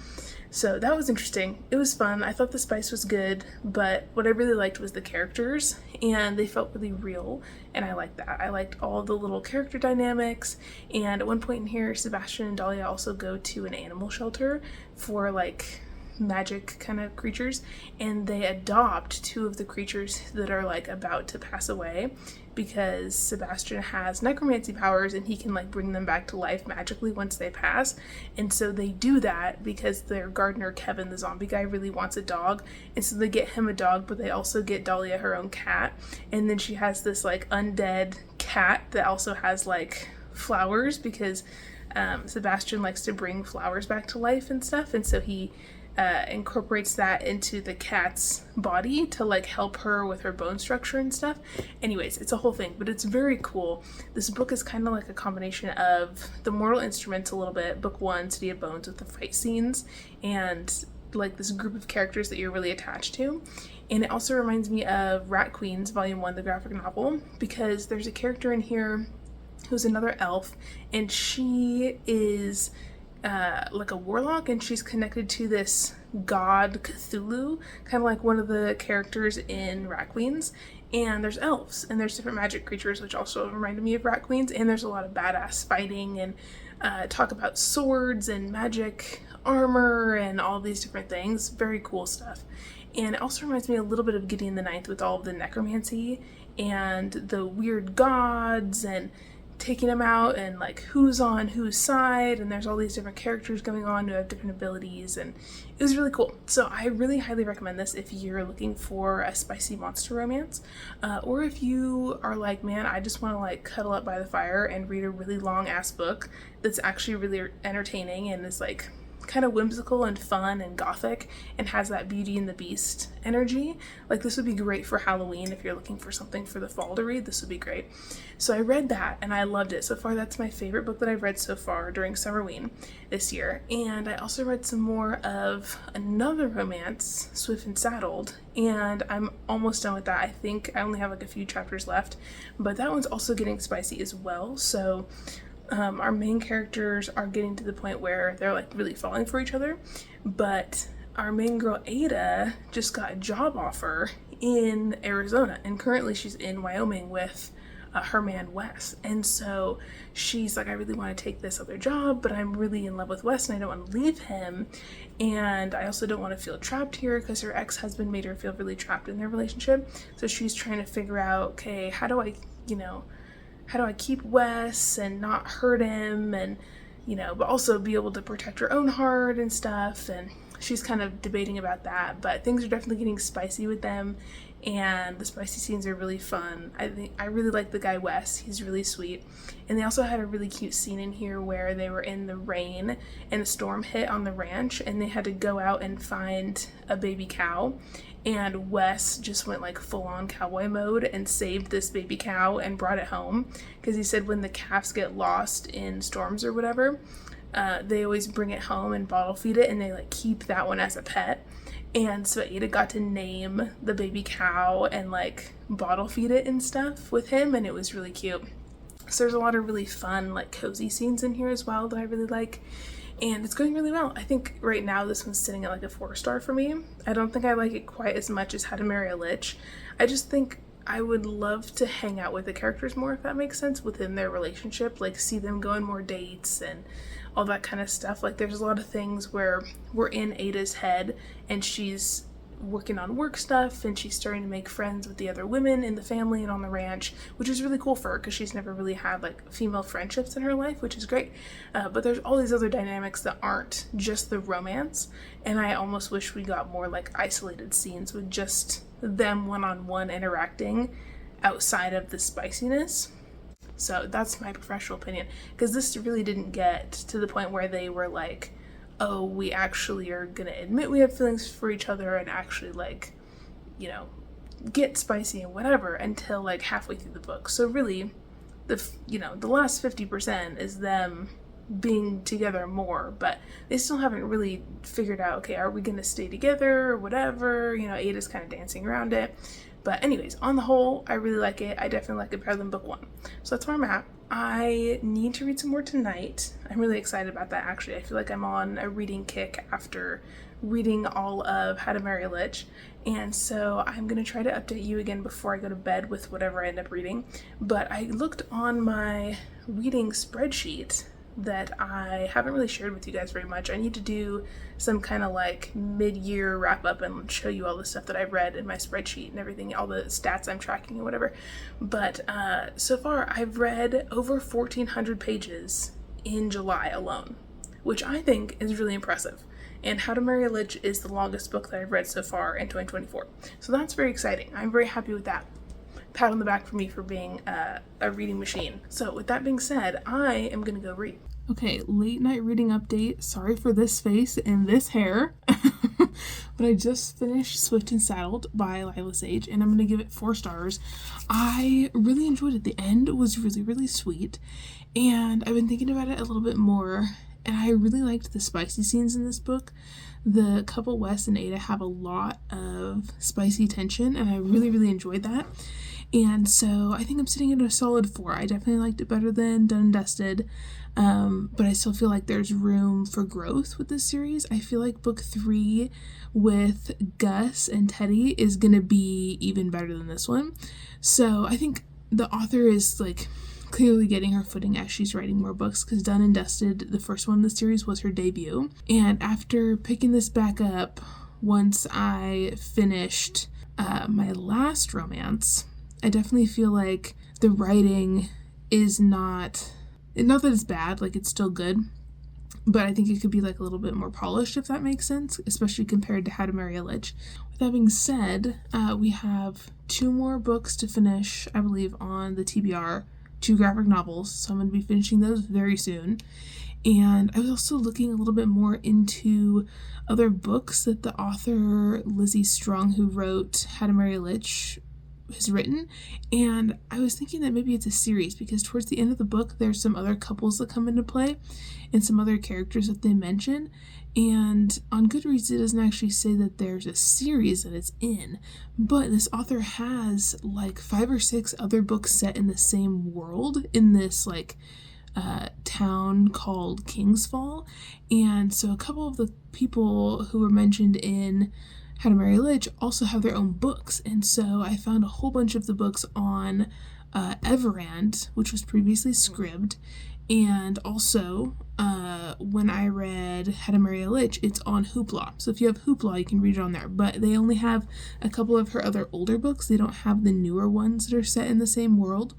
So that was interesting. It was fun. I thought the spice was good, but what I really liked was the characters, and they felt really real, and I liked that. I liked all the little character dynamics, and at one point in here, Sebastian and Dahlia also go to an animal shelter for like magic kind of creatures, and they adopt two of the creatures that are like about to pass away, because Sebastian has necromancy powers and he can like bring them back to life magically once they pass. And so they do that because their gardener Kevin, the zombie guy, really wants a dog, and so they get him a dog, but they also get Dahlia her own cat. And then she has this like undead cat that also has like flowers, because Sebastian likes to bring flowers back to life and stuff, and so he incorporates that into the cat's body to like help her with her bone structure and stuff. Anyways, it's a whole thing, but it's very cool. This book is kind of like a combination of the Mortal Instruments a little bit, book 1, City of Bones, with the fight scenes and like this group of characters that you're really attached to. And it also reminds me of Rat Queens Volume 1, the graphic novel, because there's a character in here who's another elf, and she is like a warlock, and she's connected to this god Cthulhu, kind of like one of the characters in Rat Queens. And there's elves, and there's different magic creatures, which also reminded me of Rat Queens. And there's a lot of badass fighting, and talk about swords and magic armor and all these different things. Very cool stuff. And it also reminds me a little bit of Gideon the Ninth with all of the necromancy and the weird gods and taking them out, and like who's on whose side, and there's all these different characters going on who have different abilities, and it was really cool. So I really highly recommend this if you're looking for a spicy monster romance, or if you are like, man, I just want to like cuddle up by the fire and read a really long ass book that's actually really entertaining and is like kind of whimsical and fun and gothic and has that Beauty and the Beast energy. Like, this would be great for Halloween. If you're looking for something for the fall to read, this would be great. So I read that and I loved it. So far, that's my favorite book that I've read so far during Summerween this year. And I also read some more of another romance, Swift and Saddled, and I'm almost done with that. I think I only have like a few chapters left, but that one's also getting spicy as well. So our main characters are getting to the point where they're like really falling for each other, but our main girl Ada just got a job offer in Arizona, and currently she's in Wyoming with her man Wes. And so she's like, I really want to take this other job, but I'm really in love with Wes and I don't want to leave him, and I also don't want to feel trapped here because her ex-husband made her feel really trapped in their relationship. So she's trying to figure out, okay, how do I keep Wes and not hurt him, and but also be able to protect her own heart and stuff. And she's kind of debating about that, but things are definitely getting spicy with them, and the spicy scenes are really fun. I really like the guy Wes. He's really sweet. And they also had a really cute scene in here where they were in the rain and a storm hit on the ranch, and they had to go out and find a baby cow, and Wes just went like full-on cowboy mode and saved this baby cow and brought it home, because he said when the calves get lost in storms or whatever, they always bring it home and bottle feed it, and they like keep that one as a pet. And so Ada got to name the baby cow and like bottle feed it and stuff with him, and it was really cute. So there's a lot of really fun like cozy scenes in here as well that I really like, and it's going really well. I think right now this one's sitting at like a 4-star for me. I don't think I like it quite as much as How to Marry a Lich. I just think I would love to hang out with the characters more, if that makes sense, within their relationship, like see them go on more dates and all that kind of stuff. Like there's a lot of things where we're in Ada's head and she's working on work stuff and she's starting to make friends with the other women in the family and on the ranch, which is really cool for her because she's never really had like female friendships in her life, which is great. But there's all these other dynamics that aren't just the romance, and I almost wish we got more like isolated scenes with just them one-on-one interacting outside of the spiciness. So that's my professional opinion, because this really didn't get to the point where they were like, oh, we actually are gonna admit we have feelings for each other and actually like, you know, get spicy and whatever until like halfway through the book. So really, the last 50% is them being together more, but they still haven't really figured out, okay, are we gonna stay together or whatever? You know, Ada's kind of dancing around it. But anyways, on the whole, I really like it. I definitely like it better than book 1. So that's where I'm at. I need to read some more tonight. I'm really excited about that, actually. I feel like I'm on a reading kick after reading all of How to Marry a Lich. And so I'm going to try to update you again before I go to bed with whatever I end up reading. But I looked on my reading spreadsheet that I haven't really shared with you guys very much. I need to do some kind of like mid-year wrap up and show you all the stuff that I've read in my spreadsheet and everything, all the stats I'm tracking and whatever. But so far I've read over 1,400 pages in July alone, which I think is really impressive. And How to Marry a Lich is the longest book that I've read so far in 2024. So that's very exciting. I'm very happy with that. Pat on the back for me for being a reading machine. So with that being said, I am gonna go read. Okay, late night reading update. Sorry for this face and this hair, but I just finished Swift and Saddled by Lila Sage, and I'm gonna give it 4 stars. I really enjoyed it. The end was really, really sweet, and I've been thinking about it a little bit more, and I really liked the spicy scenes in this book. The couple Wes and Ada have a lot of spicy tension, and I really, really enjoyed that. And so I think I'm sitting at a solid 4. I definitely liked it better than Done and Dusted, but I still feel like there's room for growth with this series. I feel like book 3 with Gus and Teddy is going to be even better than this one. So I think the author is like clearly getting her footing as she's writing more books, because Done and Dusted, the first one in the series, was her debut. And after picking this back up, once I finished my last romance, I definitely feel like the writing is not that it's bad, like it's still good, but I think it could be like a little bit more polished, if that makes sense, especially compared to How to Marry a Lich. With that being said, we have 2 more books to finish, I believe, on the TBR, 2 graphic novels, so I'm going to be finishing those very soon. And I was also looking a little bit more into other books that the author Lizzie Strong, who wrote How to Marry a Lich, has written, and I was thinking that maybe it's a series, because towards the end of the book there's some other couples that come into play and some other characters that they mention, and on Goodreads it doesn't actually say that there's a series that it's in, but this author has like 5 or 6 other books set in the same world in this like town called Kingsfall. And so a couple of the people who were mentioned in How to Marry a Lich also have their own books, and so I found a whole bunch of the books on Everand, which was previously Scribd, And also, when I read How to Marry a Lich, it's on Hoopla. So if you have Hoopla, you can read it on there. But they only have a couple of her other older books. They don't have the newer ones that are set in the same world.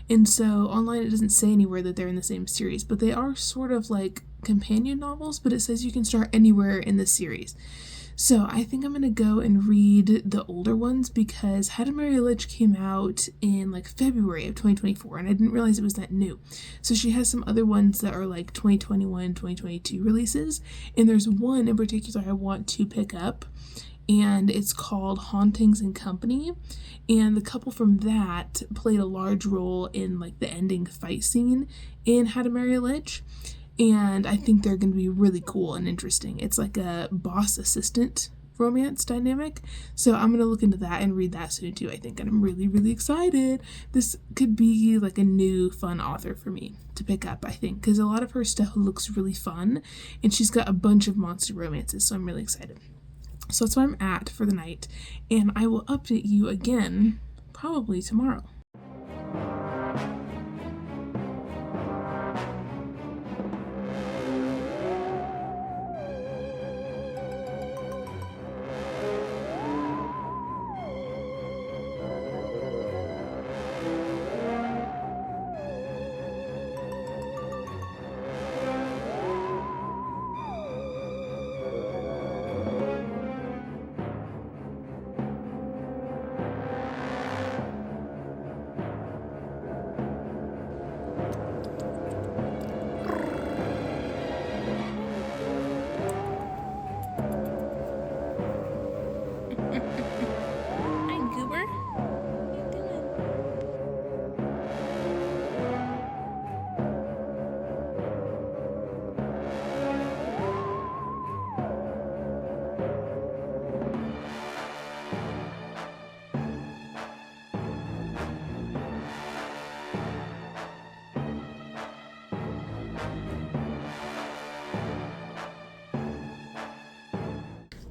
And so online it doesn't say anywhere that they're in the same series, but they are sort of like companion novels, but it says you can start anywhere in the series. So I think I'm going to go and read the older ones because How to Marry a Lich came out in like February of 2024 and I didn't realize it was that new. So she has some other ones that are like 2021, 2022 releases, and there's one in particular I want to pick up, and it's called Hauntings and Company, and the couple from that played a large role in like the ending fight scene in How to Marry a Lich. And I think they're going to be really cool and interesting. It's like a boss-assistant romance dynamic. So I'm going to look into that and read that soon too, I think. And I'm really, really excited. This could be like a new fun author for me to pick up, I think. Because a lot of her stuff looks really fun. And she's got a bunch of monster romances. So I'm really excited. So that's where I'm at for the night. And I will update you again probably tomorrow.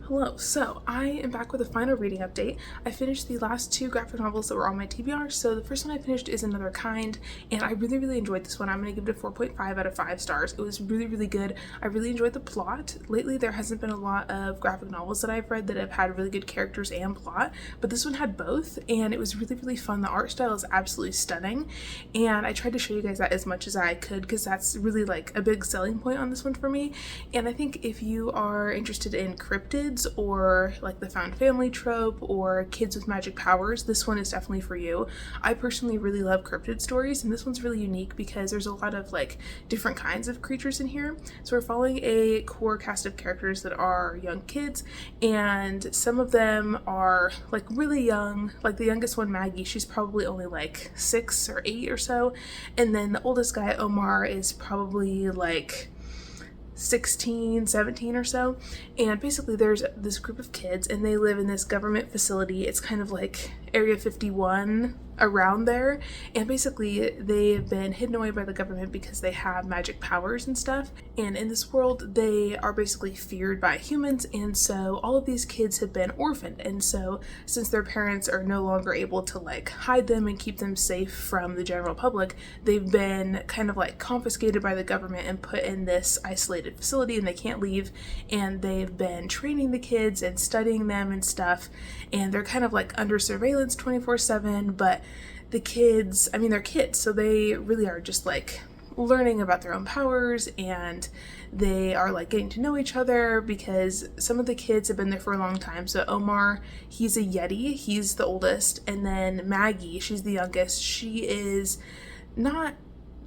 Hello, so I am back with a final reading update. I finished the last two graphic novels that were on my TBR. So the first one I finished is Another Kind, and I really, really enjoyed this one. I'm going to give it a 4.5 out of 5 stars. It was really, really good. I really enjoyed the plot. Lately, there hasn't been a lot of graphic novels that I've read that have had really good characters and plot, but this one had both, and it was really, really fun. The art style is absolutely stunning, and I tried to show you guys that as much as I could because that's really like a big selling point on this one for me. And I think if you are interested in cryptids or like the found family trope or kids with magic powers, this one is definitely for you. I personally really love cryptid stories, and this one's really unique because there's a lot of like different kinds of creatures in here. So we're following a core cast of characters that are young kids, and some of them are like really young. Like the youngest one, Maggie, she's probably only like 6 or 8 or so, and then the oldest guy, Omar, is probably like 16, 17 or so. And basically there's this group of kids and they live in this government facility. It's kind of like Area 51 around there, and basically they've been hidden away by the government because they have magic powers and stuff, and in this world they are basically feared by humans, and so all of these kids have been orphaned. And so since their parents are no longer able to like hide them and keep them safe from the general public, they've been kind of like confiscated by the government and put in this isolated facility, and they can't leave. And they've been training the kids and studying them and stuff, and they're kind of like under surveillance 24/7, but the kids, I mean, they're kids, so they really are just like learning about their own powers, and they are like getting to know each other because some of the kids have been there for a long time. So Omar, he's a Yeti, he's the oldest, and then Maggie, she's the youngest. She is not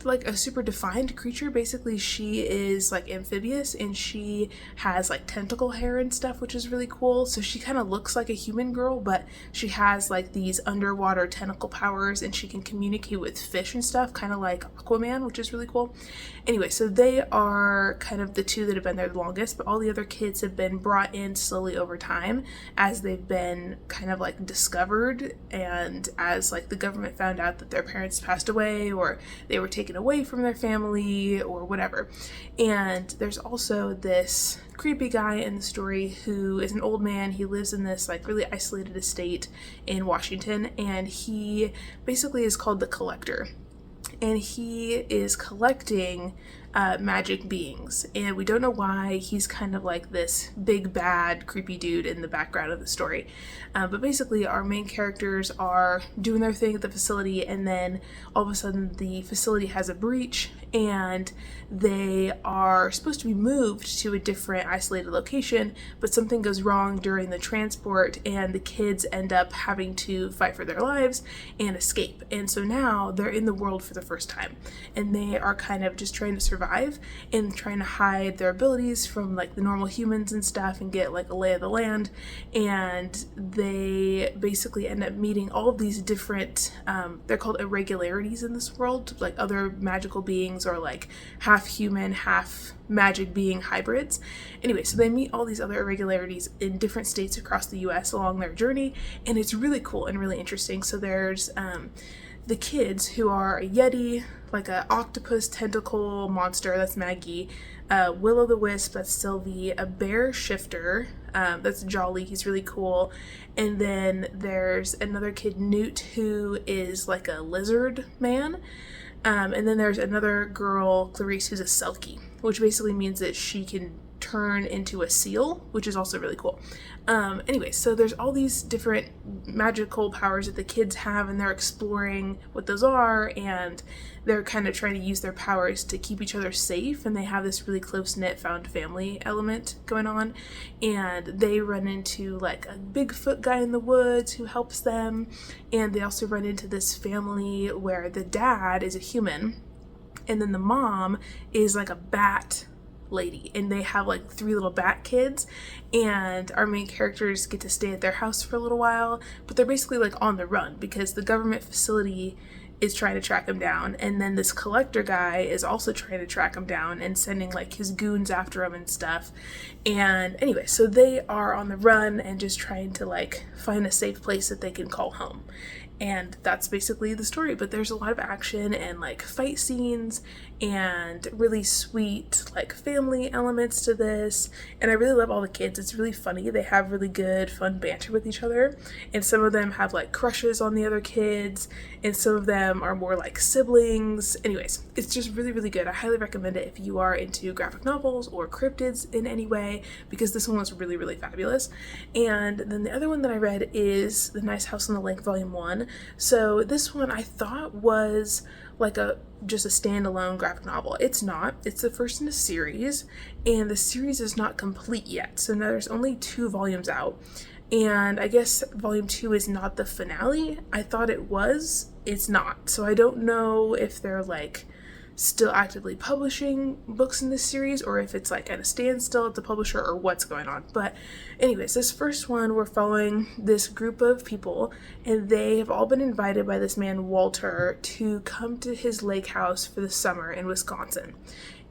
like a super defined creature. Basically she is like amphibious, and she has like tentacle hair and stuff, which is really cool. So she kind of looks like a human girl, but she has like these underwater tentacle powers, and she can communicate with fish and stuff, kind of like Aquaman, which is really cool. Anyway, so they are kind of the two that have been there the longest, but all the other kids have been brought in slowly over time as they've been kind of like discovered, and as like the government found out that their parents passed away or they were taken away from their family or whatever. And there's also this creepy guy in the story who is an old man. He lives in this like really isolated estate in Washington, and he basically is called the Collector. and he is collecting magic beings, and we don't know why. He's kind of like this big bad creepy dude in the background of the story, but basically our main characters are doing their thing at the facility, and then all of a sudden the facility has a breach and they are supposed to be moved to a different isolated location, but something goes wrong during the transport and the kids end up having to fight for their lives and escape. And so now they're in the world for the first time, and they are kind of just trying to survive and trying to hide their abilities from like the normal humans and stuff and get like a lay of the land. And they basically end up meeting all of these different they're called irregularities in this world, like other magical beings or like half human half magic being hybrids. Anyway, so they meet all these other irregularities in different states across the US along their journey, and it's really cool and really interesting. So there's the kids, who are a yeti, like a octopus tentacle monster, that's Maggie, will-o'-the-wisp, that's Sylvie, a bear shifter, that's Jolly, he's really cool, and then there's another kid, Newt, who is like a lizard man, and then there's another girl, Clarice, who's a Selkie, which basically means that she can turn into a seal, which is also really cool. Anyway, so there's all these different magical powers that the kids have, and they're exploring what those are, and they're kind of trying to use their powers to keep each other safe, and they have this really close-knit found family element going on, and they run into like a Bigfoot guy in the woods who helps them, and they also run into this family where the dad is a human, and then the mom is like a bat lady, and they have like 3 little bat kids, and our main characters get to stay at their house for a little while, but they're basically like on the run because the government facility is trying to track them down, and then this collector guy is also trying to track them down and sending like his goons after them and stuff. And anyway, so they are on the run and just trying to like find a safe place that they can call home. And that's basically the story, but there's a lot of action and like fight scenes and really sweet like family elements to this, and I really love all the kids. It's really funny. They have really good fun banter with each other, and some of them have like crushes on the other kids, and some of them are more like siblings. Anyways, it's just really, really good. I highly recommend it if you are into graphic novels or cryptids in any way, because this one was really, really fabulous. And then the other one that I read is The Nice House on the Lake Volume 1. So this one I thought was like just a standalone graphic novel. It's not. It's the first in a series, and the series is not complete yet. So now there's only 2 volumes out, and I guess volume 2 is not the finale. I thought it was. It's not. So I don't know if they're like still actively publishing books in this series, or if it's like at a standstill at the publisher, or what's going on. But anyways, this first one, we're following this group of people, and they have all been invited by this man Walter to come to his lake house for the summer in Wisconsin.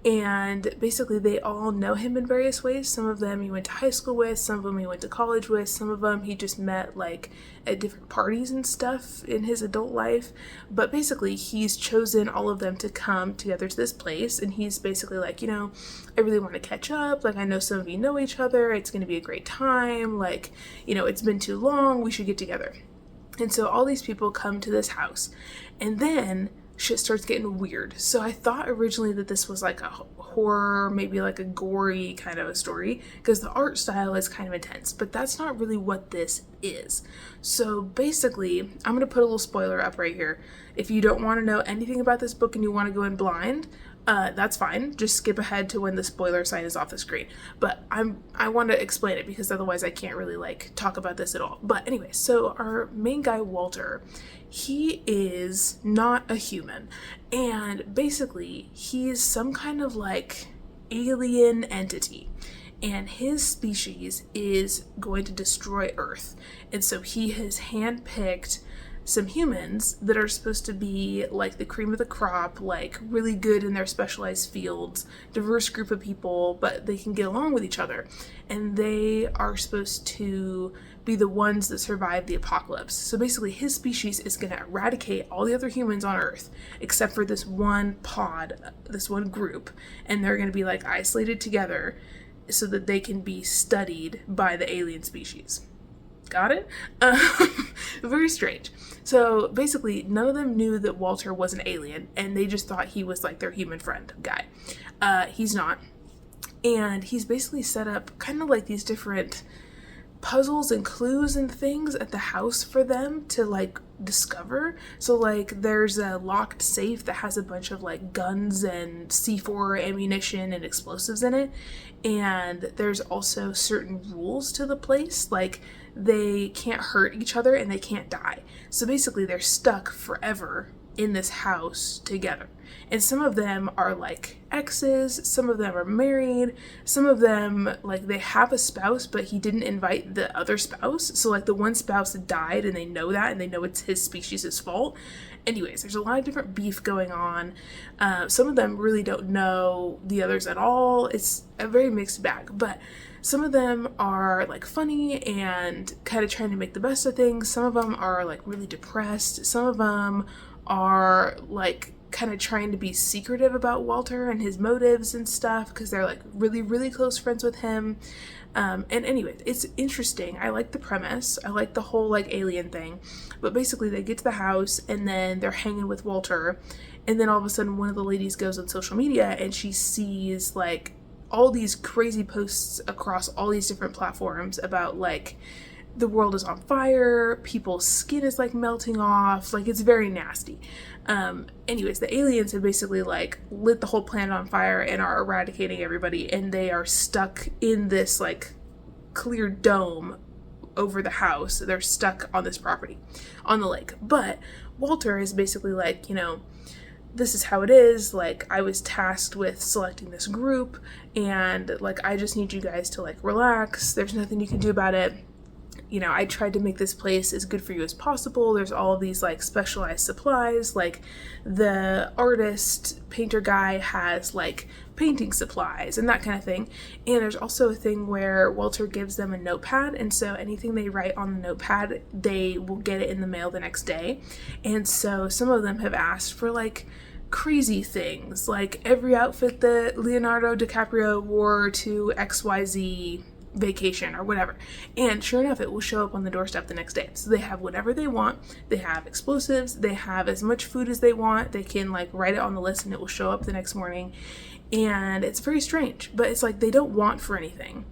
And basically they all know him in various ways. Some of them he went to high school with, some of them he went to college with, some of them he just met like at different parties and stuff in his adult life. But basically he's chosen all of them to come together to this place, and he's basically like, I really want to catch up, like I know some of you know each other, it's going to be a great time, like, it's been too long, we should get together. And so all these people come to this house, and then shit starts getting weird. So I thought originally that this was like a horror, maybe like a gory kind of a story, because the art style is kind of intense, but that's not really what this is. So basically, I'm going to put a little spoiler up right here. If you don't want to know anything about this book and you want to go in blind, that's fine. Just skip ahead to when the spoiler sign is off the screen. But I want to explain it, because otherwise I can't really like talk about this at all. But anyway, so our main guy, Walter, he is not a human, and basically he's some kind of like alien entity, and his species is going to destroy Earth. And so he has handpicked some humans that are supposed to be like the cream of the crop, like really good in their specialized fields, diverse group of people, but they can get along with each other. And they are supposed to be the ones that survive the apocalypse. So basically his species is going to eradicate all the other humans on Earth, except for this one pod, this one group, and they're going to be like isolated together so that they can be studied by the alien species. Got it? Very strange. So basically, none of them knew that Walter was an alien, and they just thought he was like their human friend guy. He's not. And he's basically set up kind of like these different puzzles and clues and things at the house for them to like discover. So like there's a locked safe that has a bunch of like guns and C4 ammunition and explosives in it, and there's also certain rules to the place, like they can't hurt each other and they can't die. So basically they're stuck forever in this house together. And some of them are like exes, some of them are married, some of them like they have a spouse but he didn't invite the other spouse, so like the one spouse died and they know that and they know it's his species' fault. Anyways, there's a lot of different beef going on. Some of them really don't know the others at all. It's a very mixed bag, but some of them are like funny and kind of trying to make the best of things. Some of them are like really depressed. Some of them are like kind of trying to be secretive about Walter and his motives and stuff because they're like really, really close friends with him. And anyway, it's interesting. I like the premise. I like the whole like alien thing. But basically they get to the house and then they're hanging with Walter. And then all of a sudden one of the ladies goes on social media and she sees like all these crazy posts across all these different platforms about like the world is on fire, people's skin is like melting off, like it's very nasty. Anyways, the aliens have basically like lit the whole planet on fire and are eradicating everybody, and they are stuck in this like clear dome over the house. They're stuck on this property on the lake. But Walter is basically like, you know, this is how it is, like I was tasked with selecting this group and like I just need you guys to like relax, there's nothing you can do about it. You know, I tried to make this place as good for you as possible. There's all of these like specialized supplies, like the artist painter guy has like painting supplies and that kind of thing. And there's also a thing where Walter gives them a notepad, and so anything they write on the notepad, they will get it in the mail the next day. And so some of them have asked for like crazy things, like every outfit that Leonardo DiCaprio wore to XYZ vacation or whatever, and sure enough it will show up on the doorstep the next day. So they have whatever they want, they have explosives, they have as much food as they want, they can like write it on the list and it will show up the next morning. And it's very strange, but it's like they don't want for anything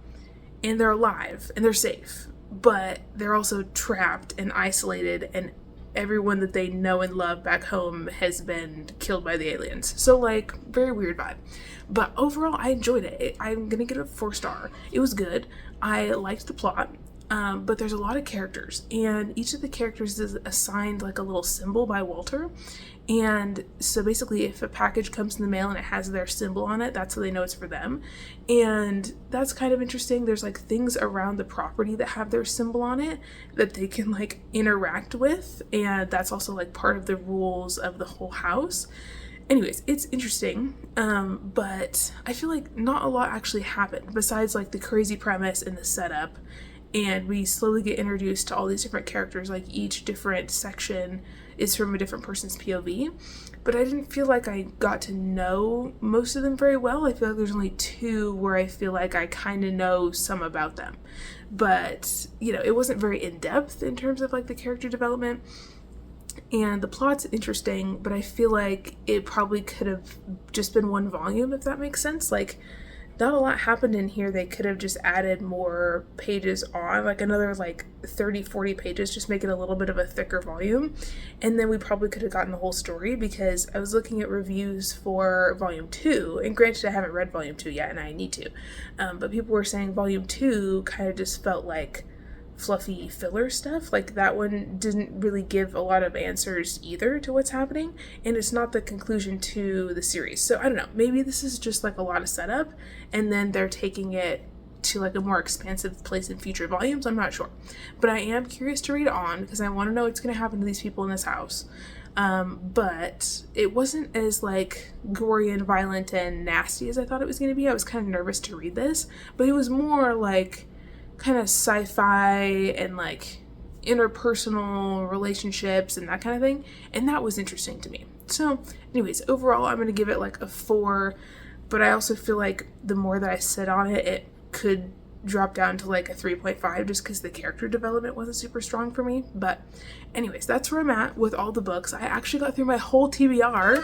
and they're alive and they're safe, but they're also trapped and isolated, and everyone that they know and love back home has been killed by the aliens. So like very weird vibe. But overall I enjoyed it. I'm gonna give it a 4-star. It was good. I liked the plot. But there's a lot of characters, and each of the characters is assigned like a little symbol by Walter. And so basically if a package comes in the mail and it has their symbol on it, that's how they know it's for them. And that's kind of interesting. There's like things around the property that have their symbol on it that they can like interact with, and that's also like part of the rules of the whole house. Anyways, it's interesting, but I feel like not a lot actually happened besides like the crazy premise and the setup, and we slowly get introduced to all these different characters. Like each different section is from a different person's POV, but I didn't feel like I got to know most of them very well. I feel like there's only 2 where I feel like I kind of know some about them, but you know, it wasn't very in-depth in terms of like the character development. And the plot's interesting, but I feel like it probably could have just been 1 volume, if that makes sense. Like, not a lot happened in here. They could have just added more pages on, like another like 30-40 pages, just make it a little bit of a thicker volume. And then we probably could have gotten the whole story, because I was looking at reviews for volume 2, and granted I haven't read volume 2 yet and I need to, but people were saying volume 2 kind of just felt like fluffy filler stuff. Like that one didn't really give a lot of answers either to what's happening, and it's not the conclusion to the series. So I don't know, maybe this is just like a lot of setup and then they're taking it to like a more expansive place in future volumes. I'm not sure, but I am curious to read on because I want to know what's going to happen to these people in this house. But it wasn't as like gory and violent and nasty as I thought it was going to be. I was kind of nervous to read this, but it was more like kind of sci-fi and like interpersonal relationships and that kind of thing, and that was interesting to me. So anyways, overall I'm going to give it like a 4, but I also feel like the more that I sit on it, it could dropped down to like a 3.5 just because the character development wasn't super strong for me. But anyways, that's where I'm at with all the books. I actually got through my whole TBR,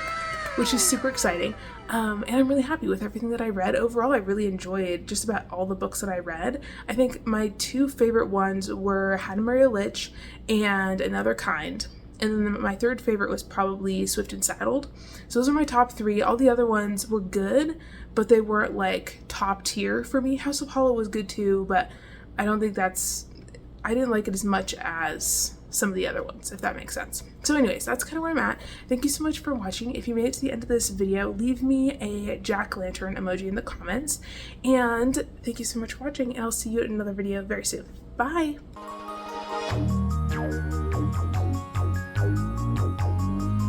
which is super exciting. And I'm really happy with everything that I read. Overall, I really enjoyed just about all the books that I read. I think my two favorite ones were How to Marry a Lich and Another Kind. And then my third favorite was probably Swift and Saddled. So those are my top three. All the other ones were good, but they weren't like top tier for me. House of Hollow was good too, but I don't think I didn't like it as much as some of the other ones, if that makes sense. So anyways, that's kind of where I'm at. Thank you so much for watching. If you made it to the end of this video, leave me a jack-o'-lantern emoji in the comments. And thank you so much for watching, and I'll see you in another video very soon. Bye!